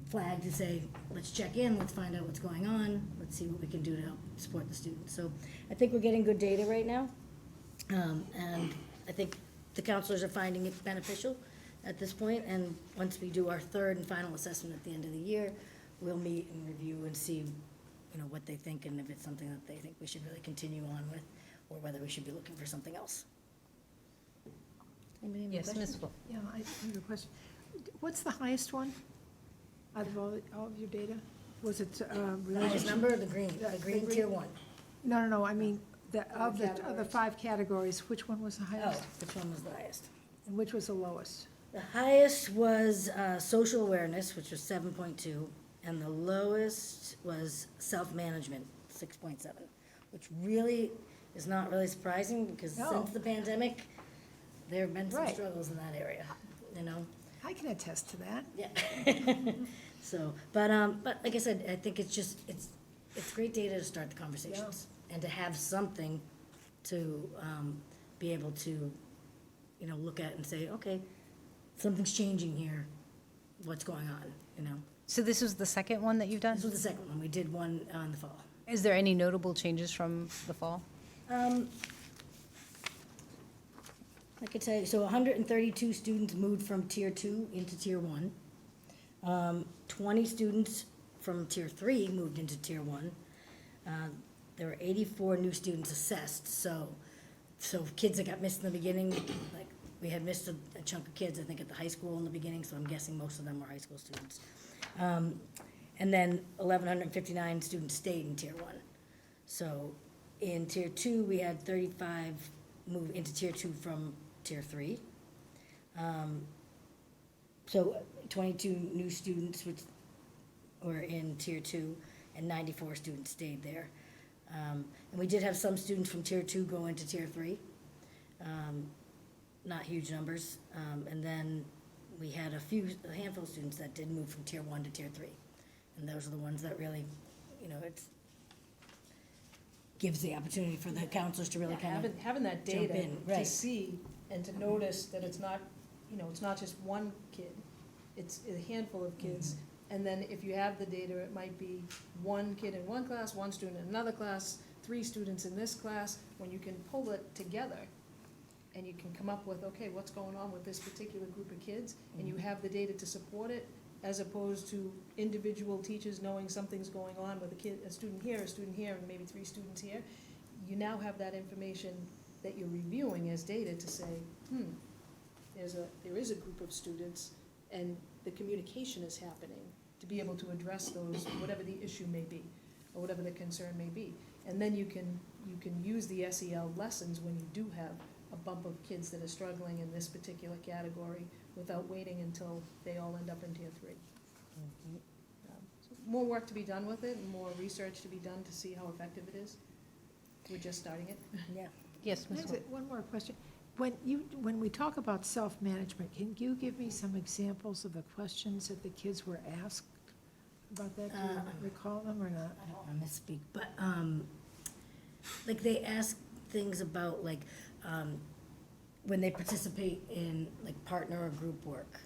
Speaker 3: flag to say, let's check in, let's find out what's going on, let's see what we can do to help support the students. So I think we're getting good data right now, and I think the counselors are finding it beneficial at this point, and once we do our 3rd and final assessment at the end of the year, we'll meet and review and see, what they think, and if it's something that they think we should really continue on with, or whether we should be looking for something else. Anybody have any
Speaker 1: Yes,
Speaker 3: questions?
Speaker 1: Ms. Wolf.
Speaker 8: Yeah, I have a question. What's the highest one out of all of your data? Was it
Speaker 3: The highest
Speaker 8: relationship?
Speaker 3: number, the green tier 1.
Speaker 8: No, I mean, of the
Speaker 3: categories.
Speaker 8: 5 categories, which one was the
Speaker 3: Oh,
Speaker 8: highest?
Speaker 3: which one was the highest?
Speaker 8: And which was the lowest?
Speaker 3: The highest was social awareness, which was 7.2, and the lowest was self-management, 6.7, which really is not really surprising, because
Speaker 8: No.
Speaker 3: since the pandemic, there have been some
Speaker 8: Right.
Speaker 3: struggles in that area,
Speaker 8: I can attest to that.
Speaker 3: Yeah. So, but like I said, I think it's it's great data to start the conversations, and to have something to, be able to, you know, look at and say, okay, something's changing here, what's going on, you know?
Speaker 1: So this was the second one that you've done?
Speaker 3: This was the second one, we did one in the fall.
Speaker 1: Is there any notable changes from the fall?
Speaker 3: I could tell you, so 132 students moved from tier 2 into tier 1. 20 students from tier 3 moved into tier 1. There were 84 new students assessed, so kids that got missed in the beginning, like, we had missed a chunk of kids, I think, at the high school in the beginning, so I'm guessing most of them were high school students. And then 1,159 students stayed in tier 1. So in tier 2, we had 35 move into tier 2 from tier 3. So 22 new students which were in tier 2, and 94 students stayed there. And we did have some students from tier 2 go into tier 3. Not huge numbers. And then we had a handful of students that did move from tier 1 to tier 3. And those are the ones that really, you know, it gives the opportunity for the counselors to really kind of
Speaker 4: Having that
Speaker 3: jump
Speaker 4: data
Speaker 3: in,
Speaker 4: to
Speaker 3: right.
Speaker 4: see and to notice that it's not, you know, it's not just one kid, it's a handful of kids.
Speaker 3: Mm-hmm.
Speaker 4: And then if you have the data, it might be one kid in one class, one student in another class, 3 students in this class. When you can pull it together and you can come up with, okay, what's going on with this particular group of kids? And you have the data to support it, as opposed to individual teachers knowing something's going on with a student here, and maybe 3 students here. You now have that information that you're reviewing as data to say, there is a group of students, and the communication is happening to be able to address those, whatever the issue may be, or whatever the concern may be. And then you can use the SEL lessons when you do have a bump of kids that are struggling in this particular category, without waiting until they all end up in tier 3. So more work to be done with it, and more research to be done to see how effective it is. We're just starting it.
Speaker 3: Yeah.
Speaker 1: Yes, Ms.
Speaker 8: Can I
Speaker 1: Wall.
Speaker 8: ask one more question? When we talk about self-management, can you give me some examples of the questions that the kids were asked about that? Do you recall them or not?
Speaker 3: I don't want to misspeak, but, like, they ask things about, like, when they participate in, like, partner or group work,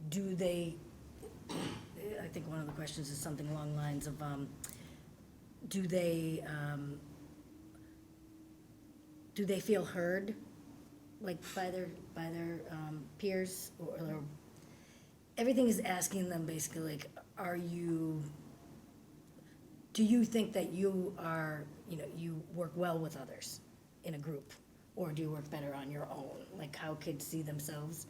Speaker 3: do they, I think one of the questions is something along the lines of, do they feel heard, like, by their peers, or everything is asking them basically, like, do you think that you are, you know, you work well with others in a group, or do you work better on your own? Like, how kids see themselves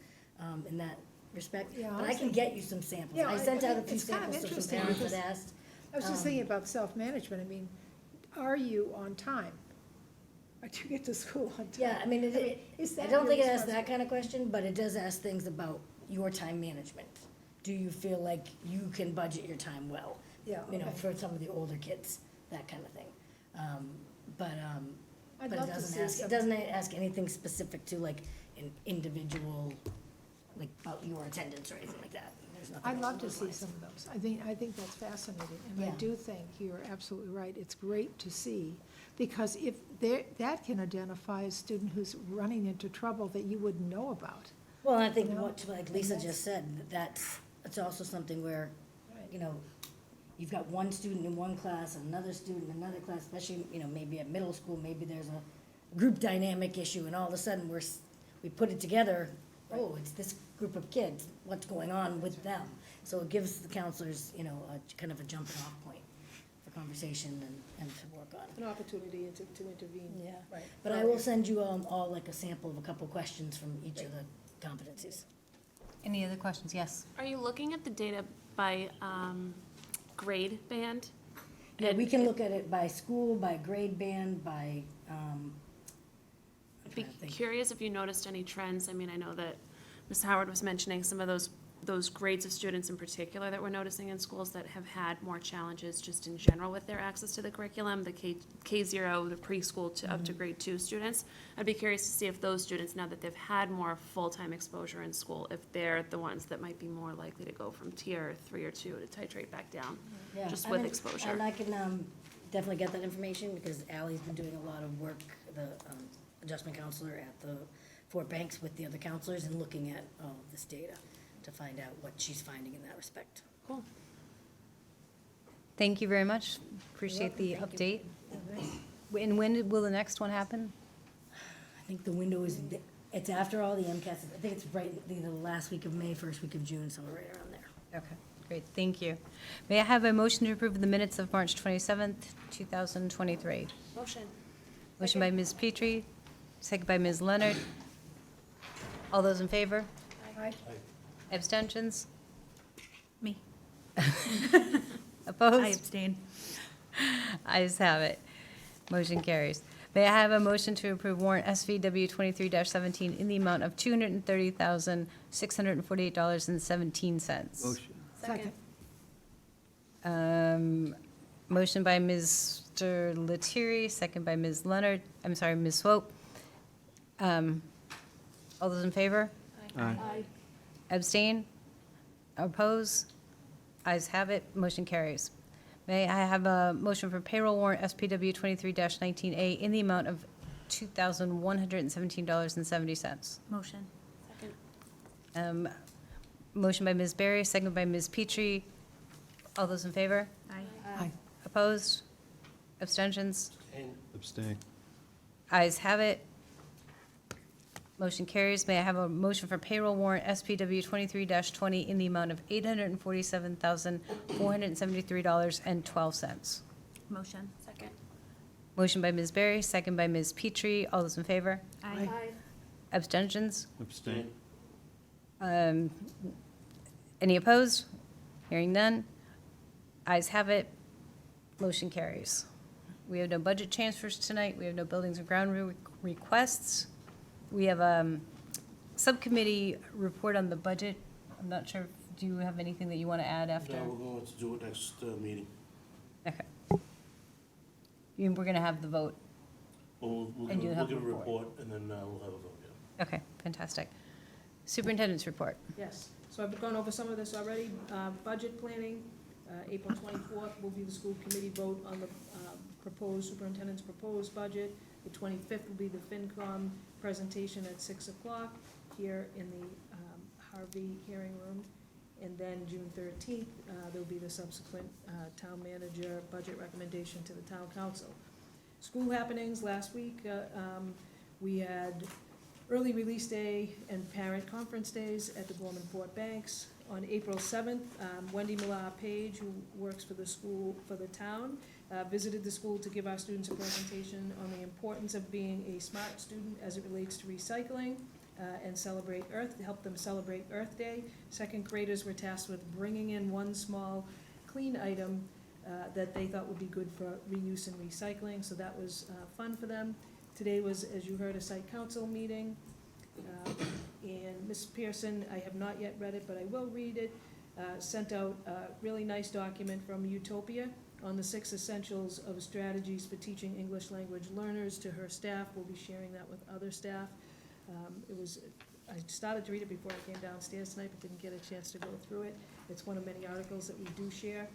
Speaker 3: in that respect.
Speaker 8: Yeah,
Speaker 3: But I can get you some samples.
Speaker 8: Yeah,
Speaker 3: I sent out a
Speaker 8: think
Speaker 3: few
Speaker 8: it's kind of
Speaker 3: samples to some
Speaker 8: interesting
Speaker 3: parents
Speaker 8: because
Speaker 3: that asked.
Speaker 8: I was just thinking about self-management. I mean, are you on time? Do you get to school on time?
Speaker 3: Yeah, I mean,
Speaker 8: is
Speaker 3: I
Speaker 8: that
Speaker 3: don't
Speaker 8: your
Speaker 3: think it asks that
Speaker 8: responsibility?
Speaker 3: kind of question, but it does ask things about your time management. Do you feel like you can budget your time well?
Speaker 8: Yeah,
Speaker 3: You know,
Speaker 8: okay.
Speaker 3: for some of the older kids, that kind of thing. But
Speaker 8: I'd
Speaker 3: it
Speaker 8: love to
Speaker 3: doesn't
Speaker 8: see
Speaker 3: ask,
Speaker 8: some.
Speaker 3: it doesn't ask anything specific to, like, an individual, like, about your attendance or anything like that. There's nothing
Speaker 8: I'd
Speaker 3: along
Speaker 8: love to
Speaker 3: those
Speaker 8: see
Speaker 3: lines.
Speaker 8: some of those. I think that's fascinating, and I
Speaker 3: Yeah.
Speaker 8: do think you're absolutely right. It's great to see, because if that can identify a student who's running into trouble that you wouldn't know about.
Speaker 3: Well, I think
Speaker 8: You know?
Speaker 3: what, like Lisa just said, it's also something where, you know, you've got one student in one class, and another student in another class, especially, you know, maybe at middle school, maybe there's a group dynamic issue, and all of a sudden, we put it together, oh, it's this group of kids, what's going on with them? So it gives the counselors, you know, a kind of a jumping off point for conversation and to work on.
Speaker 4: An opportunity to intervene.
Speaker 3: Yeah.
Speaker 4: Right.
Speaker 3: But I will send you all like a sample of a couple questions from each of the competencies.
Speaker 1: Any other questions? Yes.
Speaker 2: Are you looking at the data by grade band?
Speaker 3: Yeah, we can look at it by school, by grade band, by, I'm
Speaker 2: I'd be
Speaker 3: trying to think.
Speaker 2: curious if you noticed any trends. I mean, I know that Ms. Howard was mentioning some of those grades of students in particular that we're noticing in schools that have had more challenges just in general with their access to the curriculum, the K0, the preschool to up to grade 2 students. I'd be curious to see if those students, now that they've had more full-time exposure in school, if they're the ones that might be more likely to go from tier 3 or 2 to titrate back down,
Speaker 3: Yeah,
Speaker 2: just
Speaker 3: I
Speaker 2: with
Speaker 3: mean,
Speaker 2: exposure.
Speaker 3: And I can,
Speaker 9: definitely get that information, because Ally's been doing a lot of work, the adjustment counselor at the Fort Banks with the other counselors, and looking at all of this data to find out what she's finding in that respect.
Speaker 1: Cool. Thank you very much. Appreciate the
Speaker 9: welcome.
Speaker 1: update.
Speaker 9: Thank
Speaker 1: And when will the next one happen?
Speaker 9: I think the window is, it's after all the MCAS, I think it's right, either the last week of May, first week of June, somewhere right around there.
Speaker 1: Okay, great, thank you. May I have a motion to approve the minutes of March 27th, 2023?
Speaker 2: Motion.
Speaker 1: Motion by Ms. Petrie, second by Ms. Leonard. All those in favor?
Speaker 8: Aye.
Speaker 1: Abstentions?
Speaker 10: Me.
Speaker 1: Opposed?
Speaker 10: I abstain.
Speaker 1: Ayes have it. Motion carries. May I have a motion to approve warrant SVW 23-17 in the amount of $230,648.17?
Speaker 8: Second.
Speaker 1: Motion by Mr. Lettieri, second by Ms. Leonard, I'm sorry, Ms. Swope. All those in favor?
Speaker 4: Aye.
Speaker 1: Abstain? Oppose? Ayes have it, motion carries. May I have a motion for payroll warrant SPW 23-19A in the amount of $2,117.70?
Speaker 10: Motion.
Speaker 2: Second.
Speaker 1: Motion by Ms. Berry, second by Ms. Petrie. All those in favor?
Speaker 10: Aye.
Speaker 8: Aye.
Speaker 1: Opposed? Abstentions?
Speaker 5: Abstain.
Speaker 1: Ayes have it. Motion carries. May I have a motion for payroll warrant SPW 23-20 in the amount of $847,473.12?
Speaker 10: Motion.
Speaker 2: Second.
Speaker 1: Motion by Ms. Berry, second by Ms. Petrie. All those in favor?
Speaker 10: Aye.
Speaker 1: Abstentions?
Speaker 5: Abstain.
Speaker 1: Any opposed? Hearing none. Ayes have it. Motion carries. We have no budget transfers tonight. We have no buildings and ground requests. We have a subcommittee report on the budget. I'm not sure, do you have anything that you want to add after?
Speaker 11: No, we're going to do it next meeting.
Speaker 1: Okay. We're going to have the vote.
Speaker 11: We'll
Speaker 1: And you'll have
Speaker 11: give a
Speaker 1: a report.
Speaker 11: report, and then we'll have a vote, yeah.
Speaker 1: Okay, fantastic. Superintendent's report.
Speaker 4: Yes, so I've gone over some of this already. Budget planning, April 24th will be the school committee vote on the superintendent's proposed budget. The 25th will be the FinCom presentation at 6 o'clock here in the Harvey hearing room. And then June 13th, there'll be the subsequent town manager budget recommendation to the town council. School happenings last week, we had early release day and parent conference days at the Gorman Fort Banks. On April 7th, Wendy Millar Page, who works for the school, for the town, visited the school to give our students a presentation on the importance of being a smart student as it relates to recycling and celebrate Earth, to help them celebrate Earth Day. Second graders were tasked with bringing in one small clean item that they thought would be good for reuse and recycling, so that was fun for them. Today was, as you heard, a site council meeting. And Ms. Pearson, I have not yet read it, but I will read it, sent out a really nice document from Utopia on the 6 essentials of strategies for teaching English language learners to her staff. We'll be sharing that with other staff. I started to read it before I came downstairs tonight, but didn't get a chance to go through it. It's one of many articles that we do share.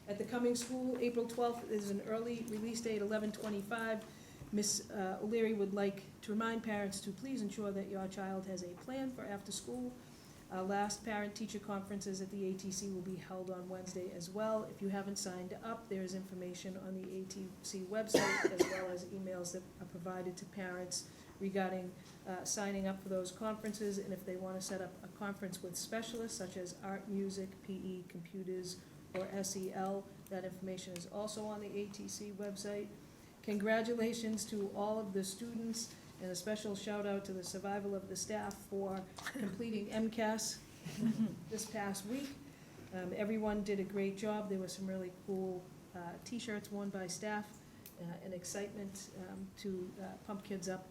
Speaker 4: At the coming school, April 12th is an early release date, 11:25. Ms. O'Leary would like to remind parents to please ensure that your child has a plan for after school. Last parent-teacher conferences at the ATC will be held on Wednesday as well. If you haven't signed up, there is information on the ATC website as well as emails that are provided to parents regarding signing up for those conferences, and if they want to set up a conference with specialists such as art, music, PE, computers, or SEL, that information is also on the ATC website. Congratulations to all of the students, and a special shout out to the survival of the staff for completing MCAS this past week. Everyone did a great job. There were some really cool t-shirts worn by staff and excitement to pump kids up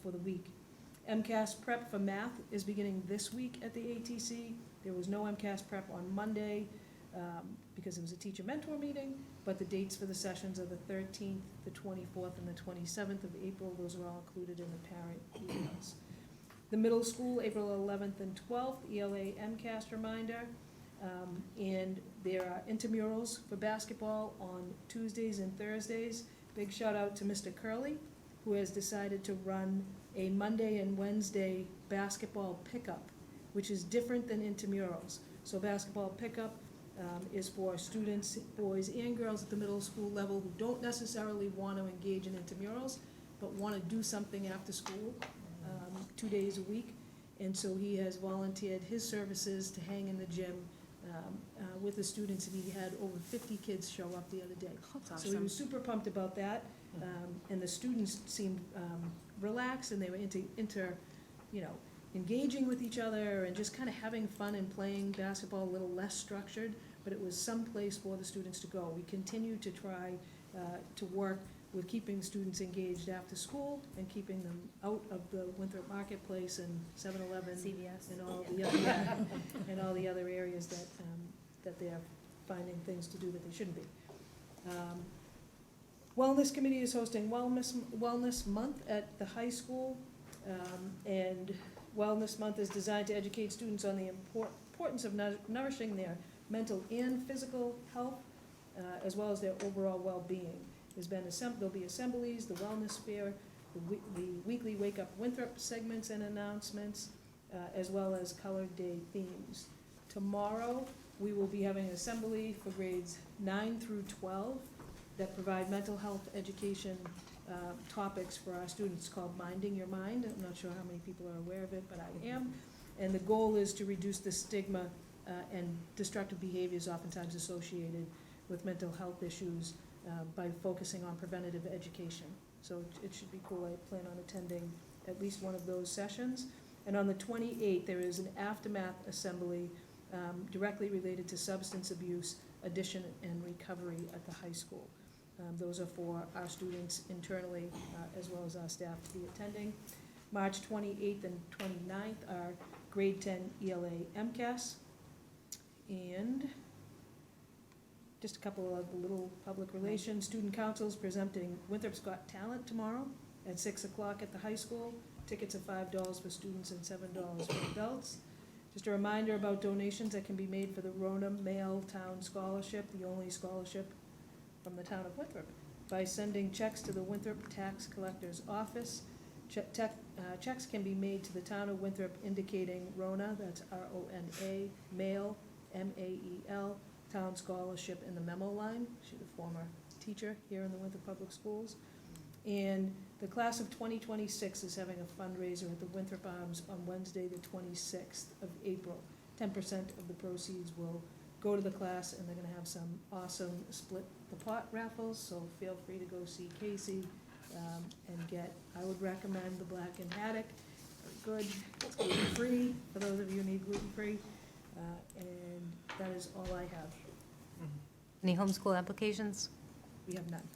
Speaker 4: for the week. MCAS prep for math is beginning this week at the ATC. There was no MCAS prep on Monday because it was a teacher mentor meeting, but the dates for the sessions are the 13th, the 24th, and the 27th of April. Those are all included in the parent emails. The middle school, April 11th and 12th, ELA MCAS reminder. And there are intramurals for basketball on Tuesdays and Thursdays. Big shout out to Mr. Curley, who has decided to run a Monday and Wednesday basketball pickup, which is different than intramurals. So basketball pickup is for students, boys and girls at the middle school level who don't necessarily want to engage in intramurals, but want to do something after school, 2 days a week. And so he has volunteered his services to hang in the gym with the students, and he had over 50 kids show up the other day.
Speaker 10: That's
Speaker 4: So he was super pumped about that, and the students seemed relaxed, and they were engaging with each other and just kind of having fun and playing basketball a little less structured, but it was some place for the students to go. We continue to try to work with keeping students engaged after school and keeping them out of the Winthrop Marketplace and 7-Eleven
Speaker 10: CVS.
Speaker 4: and all the other, and all the other areas that they're finding things to do that they shouldn't be. Wellness Committee is hosting Wellness Month at the high school, and Wellness Month is designed to educate students on the importance of nourishing their mental and physical health, as well as their overall well-being. There'll be assemblies, the wellness fair, the weekly Wake Up Winthrop segments and announcements, as well as colored day themes. Tomorrow, we will be having an assembly for grades 9 through 12 that provide mental health education topics for our students called Minding Your Mind. I'm not sure how many people are aware of it, but I am. And the goal is to reduce the stigma and destructive behaviors oftentimes associated with mental health issues by focusing on preventative education. So it should be cool. I plan on attending at least one of those sessions. And on the 28th, there is an aftermath assembly directly related to substance abuse, addiction, and recovery at the high school. Those are for our students internally, as well as our staff to be attending. March 28th and 29th are grade 10 ELA MCAS. And just a couple of little public relations. Student councils presenting Winthrop's Got Talent tomorrow at 6 o'clock at the high school. Tickets are $5 for students and $7 for adults. Just a reminder about donations that can be made for the Rona Male Town Scholarship, the only scholarship from the town of Winthrop, by sending checks to the Winthrop Tax Collector's Office. Checks can be made to the town of Winthrop indicating Rona, that's R-O-N-A, Male, M-A-E-L, Town Scholarship in the memo line. She's a former teacher here in the Winthrop Public Schools. And the class of 2026 is having a fundraiser at the Winthrop Arms on Wednesday, the 26th of April. 10% of the proceeds will go to the class, and they're gonna have some awesome split the pot raffles, so feel free to go see Casey and get, I would recommend the Black and Haddock. Good, it's gluten-free, for those of you who need gluten-free, and that is all I have.
Speaker 1: Any homeschool applications?
Speaker 4: We have none.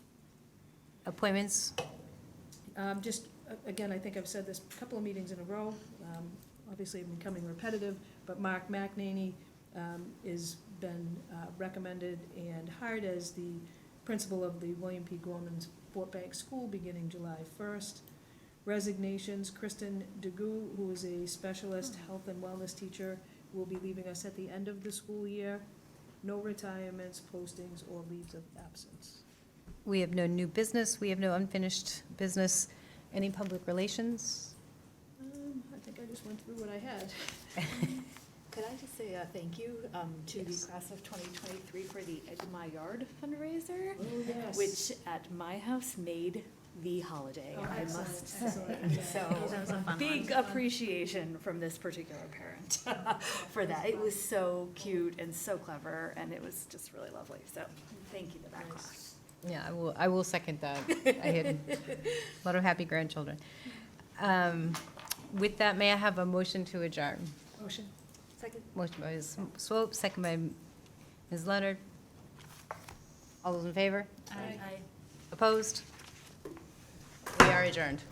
Speaker 1: Appointments?
Speaker 4: Just, again, I think I've said this a couple of meetings in a row, obviously I'm becoming repetitive, but Mark McNaney is been recommended and hired as the principal of the William P. Gorman's Fort Bank School beginning July 1st. Resignations, Kristen DeGue, who is a specialist health and wellness teacher, will be leaving us at the end of the school year. No retirements, postings, or leaves of absence.
Speaker 1: We have no new business. We have no unfinished business. Any public relations?
Speaker 4: I think I just went through what I had.
Speaker 12: Could I just say thank you to the class of 2023 for the Egg My Yard fundraiser,
Speaker 4: Oh, yes.
Speaker 12: which at my house made the holiday,
Speaker 4: Oh,
Speaker 12: I
Speaker 4: excellent,
Speaker 12: must
Speaker 4: excellent.
Speaker 12: say. So,
Speaker 10: That was a fun
Speaker 12: big
Speaker 10: one.
Speaker 12: appreciation from this particular parent for that. It was so cute and so clever, and it was just really lovely. So, thank you to that class.
Speaker 1: Yeah, I will second that. I had a lot of happy grandchildren. With that, may I have a motion to adjourn?
Speaker 4: Motion.
Speaker 12: Second.
Speaker 1: Motion by Ms. Swope, second by Ms. Leonard. All those in favor?
Speaker 4: Aye.
Speaker 1: Opposed? We are adjourned.